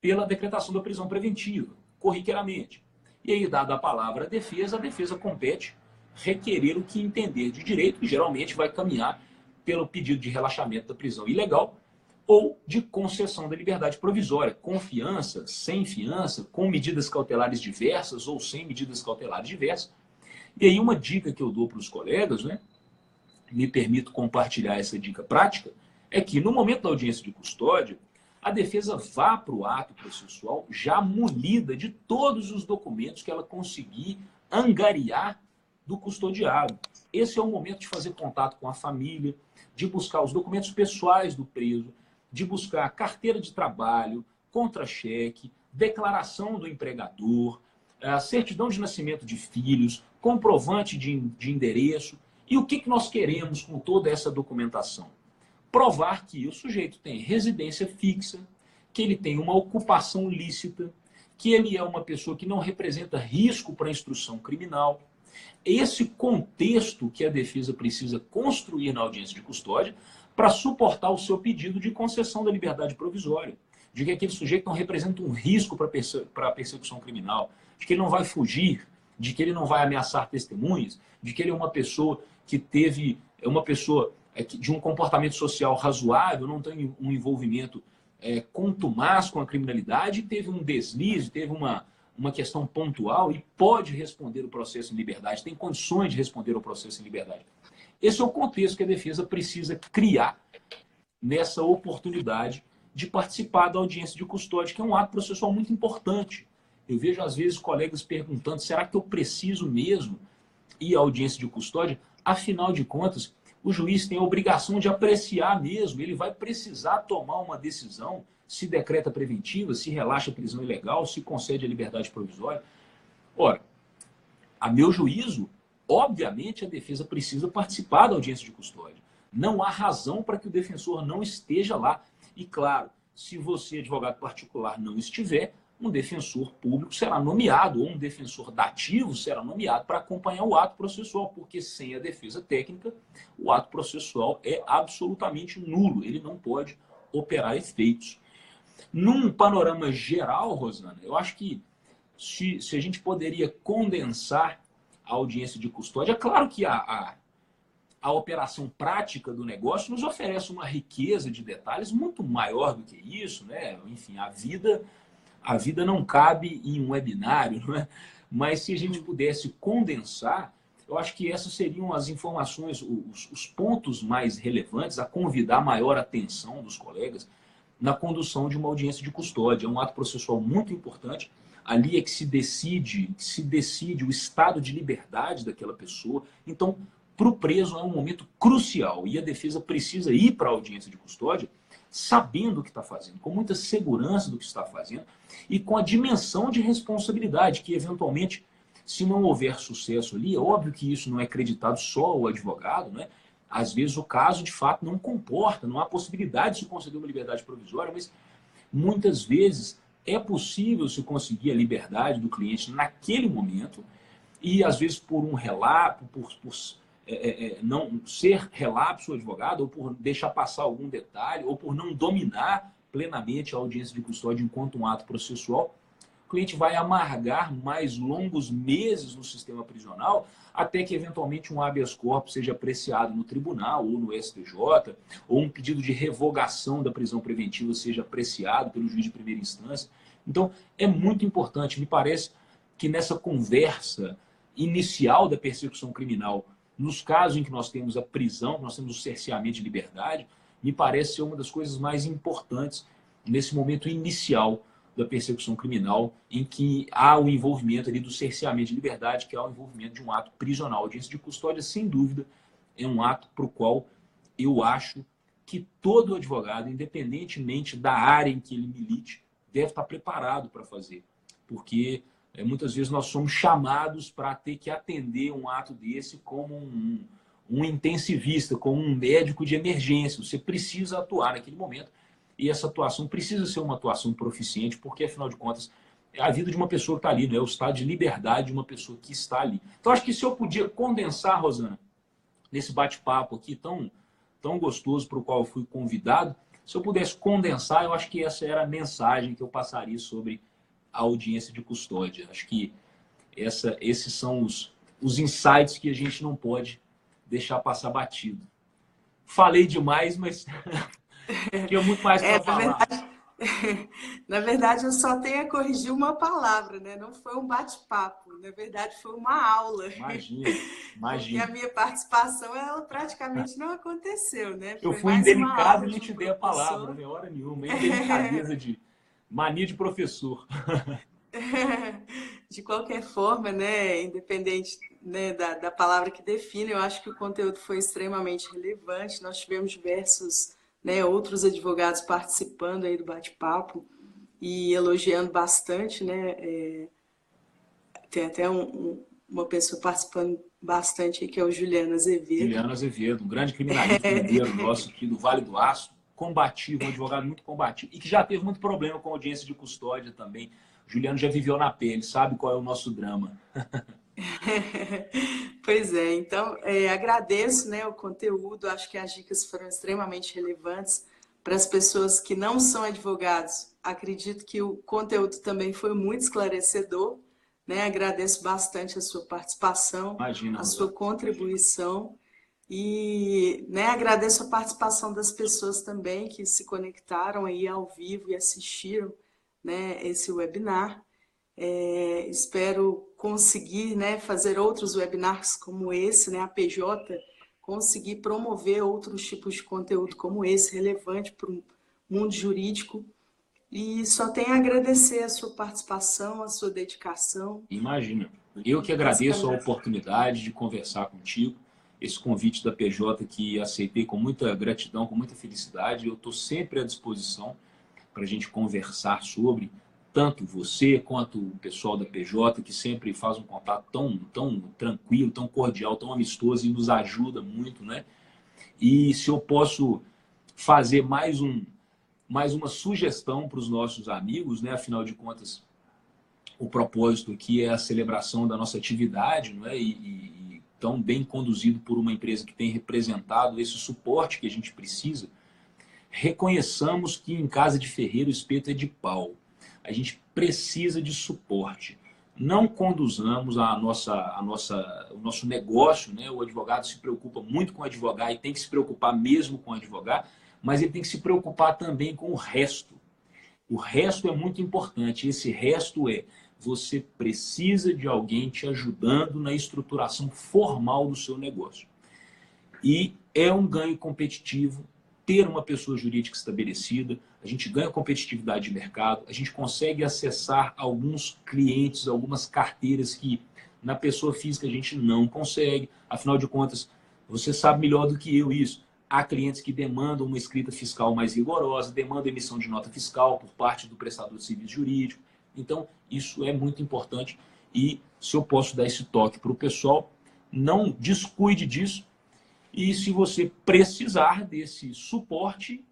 pela decretação da prisão preventiva, corriqueiramente. E aí, dada a palavra à defesa, a defesa compete requerer o que entender de direito, que geralmente vai caminhar pelo pedido de relaxamento da prisão ilegal ou de concessão da liberdade provisória, com fiança, sem fiança, com medidas cautelares diversas ou sem medidas cautelares diversas. E aí uma dica que eu dou para os colegas, né, me permito compartilhar essa dica prática, é que no momento da audiência de custódia, a defesa vá para o ato processual já munida de todos os documentos que ela conseguir angariar do custodiado. Esse é o momento de fazer contato com a família, de buscar os documentos pessoais do preso, de buscar carteira de trabalho, contra-cheque, declaração do empregador, a certidão de nascimento de filhos, comprovante de endereço. E o que nós queremos com toda essa documentação? Provar que o sujeito tem residência fixa, que ele tem uma ocupação lícita, que ele é uma pessoa que não representa risco para a instrução criminal. Esse contexto que a defesa precisa construir na audiência de custódia para suportar o seu pedido de concessão da liberdade provisória, de que aquele sujeito não representa um risco para a persecução criminal, de que ele não vai fugir, de que ele não vai ameaçar testemunhas, de que ele é uma pessoa que teve de um comportamento social razoável, não tem um envolvimento contumaz com a criminalidade, teve um deslize, teve uma questão pontual e pode responder o processo em liberdade, tem condições de responder ao processo em liberdade. Esse é o contexto que a defesa precisa criar nessa oportunidade de participar da audiência de custódia, que é um ato processual muito importante. Eu vejo, às vezes, colegas perguntando, será que eu preciso mesmo ir à audiência de custódia? Afinal de contas, o juiz tem a obrigação de apreciar mesmo, ele vai precisar tomar uma decisão, se decreta preventiva, se relaxa a prisão ilegal, se concede a liberdade provisória. Ora, a meu juízo, obviamente a defesa precisa participar da audiência de custódia. Não há razão para que o defensor não esteja lá. E claro, se você, advogado particular, não estiver, um defensor público será nomeado, ou um defensor dativo será nomeado para acompanhar o ato processual, porque sem a defesa técnica, o ato processual é absolutamente nulo, ele não pode operar efeitos. Num panorama geral, Rosana, eu acho que se a gente poderia condensar a audiência de custódia, é claro que a operação prática do negócio nos oferece uma riqueza de detalhes muito maior do que isso, né? Enfim, a vida não cabe em um webinário, não é? Mas se a gente pudesse condensar, eu acho que essas seriam as informações, os pontos mais relevantes a convidar maior atenção dos colegas na condução de uma audiência de custódia. É um ato processual muito importante. Ali é que se decide o estado de liberdade daquela pessoa. Então, para o preso é um momento crucial e a defesa precisa ir para a audiência de custódia sabendo o que está fazendo, com muita segurança do que está fazendo e com a dimensão de responsabilidade que, eventualmente, se não houver sucesso ali, é óbvio que isso não é acreditado só ao advogado, né? Às vezes o caso, de fato, não comporta, não há possibilidade de se conceder uma liberdade provisória, mas muitas vezes é possível se conseguir a liberdade do cliente naquele momento e, às vezes, por um relapso, por não ser relapso o advogado, ou por deixar passar algum detalhe, ou por não dominar plenamente a audiência de custódia enquanto um ato processual, o cliente vai amargar mais longos meses no sistema prisional até que, eventualmente, um habeas corpus seja apreciado no tribunal ou no STJ, ou um pedido de revogação da prisão preventiva seja apreciado pelo juiz de primeira instância. Então, é muito importante. Me parece que nessa conversa inicial da persecução criminal, nos casos em que nós temos a prisão, nós temos o cerceamento de liberdade, me parece ser uma das coisas mais importantes nesse momento inicial da persecução criminal, em que há o envolvimento ali do cerceamento de liberdade, que é o envolvimento de um ato prisional. A audiência de custódia, sem dúvida, é um ato para o qual eu acho que todo advogado, independentemente da área em que ele milite, deve estar preparado para fazer. Porque muitas vezes nós somos chamados para ter que atender um ato desse como um intensivista, como um médico de emergência. Você precisa atuar naquele momento e essa atuação precisa ser uma atuação proficiente, porque, afinal de contas, é a vida de uma pessoa que está ali, não é o estado de liberdade de uma pessoa que está ali. Então, acho que se eu podia condensar, Rosana, nesse bate-papo aqui tão gostoso para o qual eu fui convidado, se eu pudesse condensar, eu acho que essa era a mensagem que eu passaria sobre a audiência de custódia. Acho que esses são os insights que a gente não pode deixar passar batido. Falei demais, mas tinha muito mais para falar. Na verdade, eu só tenho a corrigir uma palavra, né? Não foi um bate-papo, na verdade foi uma aula. Imagina. Porque a minha participação, ela praticamente não aconteceu, né? Eu fui indelicado e não te dei a palavra, nem hora nenhuma. É indelicadeza de mania de professor. de qualquer forma, né, independente, né, da palavra que define, eu acho que o conteúdo foi extremamente relevante. Nós tivemos diversos, né, outros advogados participando aí do bate-papo e elogiando bastante, né? Tem até uma pessoa participando bastante aí, que é o Juliano Azevedo. Juliano Azevedo, um grande criminalista mineiro nosso aqui do Vale do Aço, combativo, um advogado muito combativo e que já teve muito problema com audiência de custódia também. Juliano já viveu na pele, sabe qual é o nosso drama. Pois é, então agradeço, né, o conteúdo, acho que as dicas foram extremamente relevantes para as pessoas que não são advogados. Acredito que o conteúdo também foi muito esclarecedor, né? Agradeço bastante a sua participação, Imagina, a sua Rosana. contribuição e, né, agradeço a participação das pessoas também que se conectaram aí ao vivo e assistiram, né, esse webinar. Espero conseguir, né, fazer outros webinars como esse, né, a PJ, conseguir promover outros tipos de conteúdo como esse, relevante para o mundo jurídico. E só tenho a agradecer a sua participação, a sua dedicação. Imagina. Eu que agradeço a Basicamente, oportunidade de conversar contigo, esse convite da PJ que aceitei com muita gratidão, com muita felicidade. Eu estou sempre à disposição para a gente conversar sobre, tanto você quanto o pessoal da PJ, que sempre faz um contato tão tranquilo, tão cordial, tão amistoso e nos ajuda muito, né? E se eu posso fazer mais uma sugestão para os nossos amigos, né? Afinal de contas, o propósito aqui é a celebração da nossa atividade, não é? E tão bem conduzido por uma empresa que tem representado esse suporte que a gente precisa. Reconheçamos que em casa de ferreiro o espeto é de pau. A gente precisa de suporte. Não conduzamos o nosso negócio, né? O advogado se preocupa muito com advogar e tem que se preocupar mesmo com advogar, mas ele tem que se preocupar também com o resto. O resto é muito importante. Esse resto é: você precisa de alguém te ajudando na estruturação formal do seu negócio. E é um ganho competitivo ter uma pessoa jurídica estabelecida, a gente ganha competitividade de mercado, a gente consegue acessar alguns clientes, algumas carteiras que na pessoa física a gente não consegue. Afinal de contas, você sabe melhor do que eu isso. Há clientes que demandam uma escrita fiscal mais rigorosa, demandam emissão de nota fiscal por parte do prestador de serviço jurídico. Então, isso é muito importante e se eu posso dar esse toque para o pessoal, não descuide disso. E se você precisar desse suporte,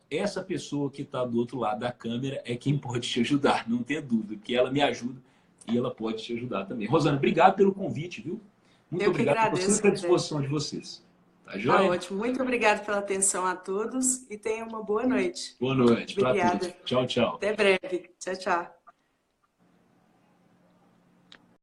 essa pessoa que está do outro lado da câmera é quem pode te ajudar, não tenha dúvida, que ela me ajuda e ela pode te ajudar também. Rosana, obrigado pelo convite, viu? Muito eu que obrigado, estou agradeço, sempre à Rogério. disposição de vocês. Tá Tá joia? ótimo. Muito obrigada pela atenção a todos e tenha uma boa noite. Boa noite para todos. Obrigada. Tchau, tchau. Até breve. Tchau, tchau.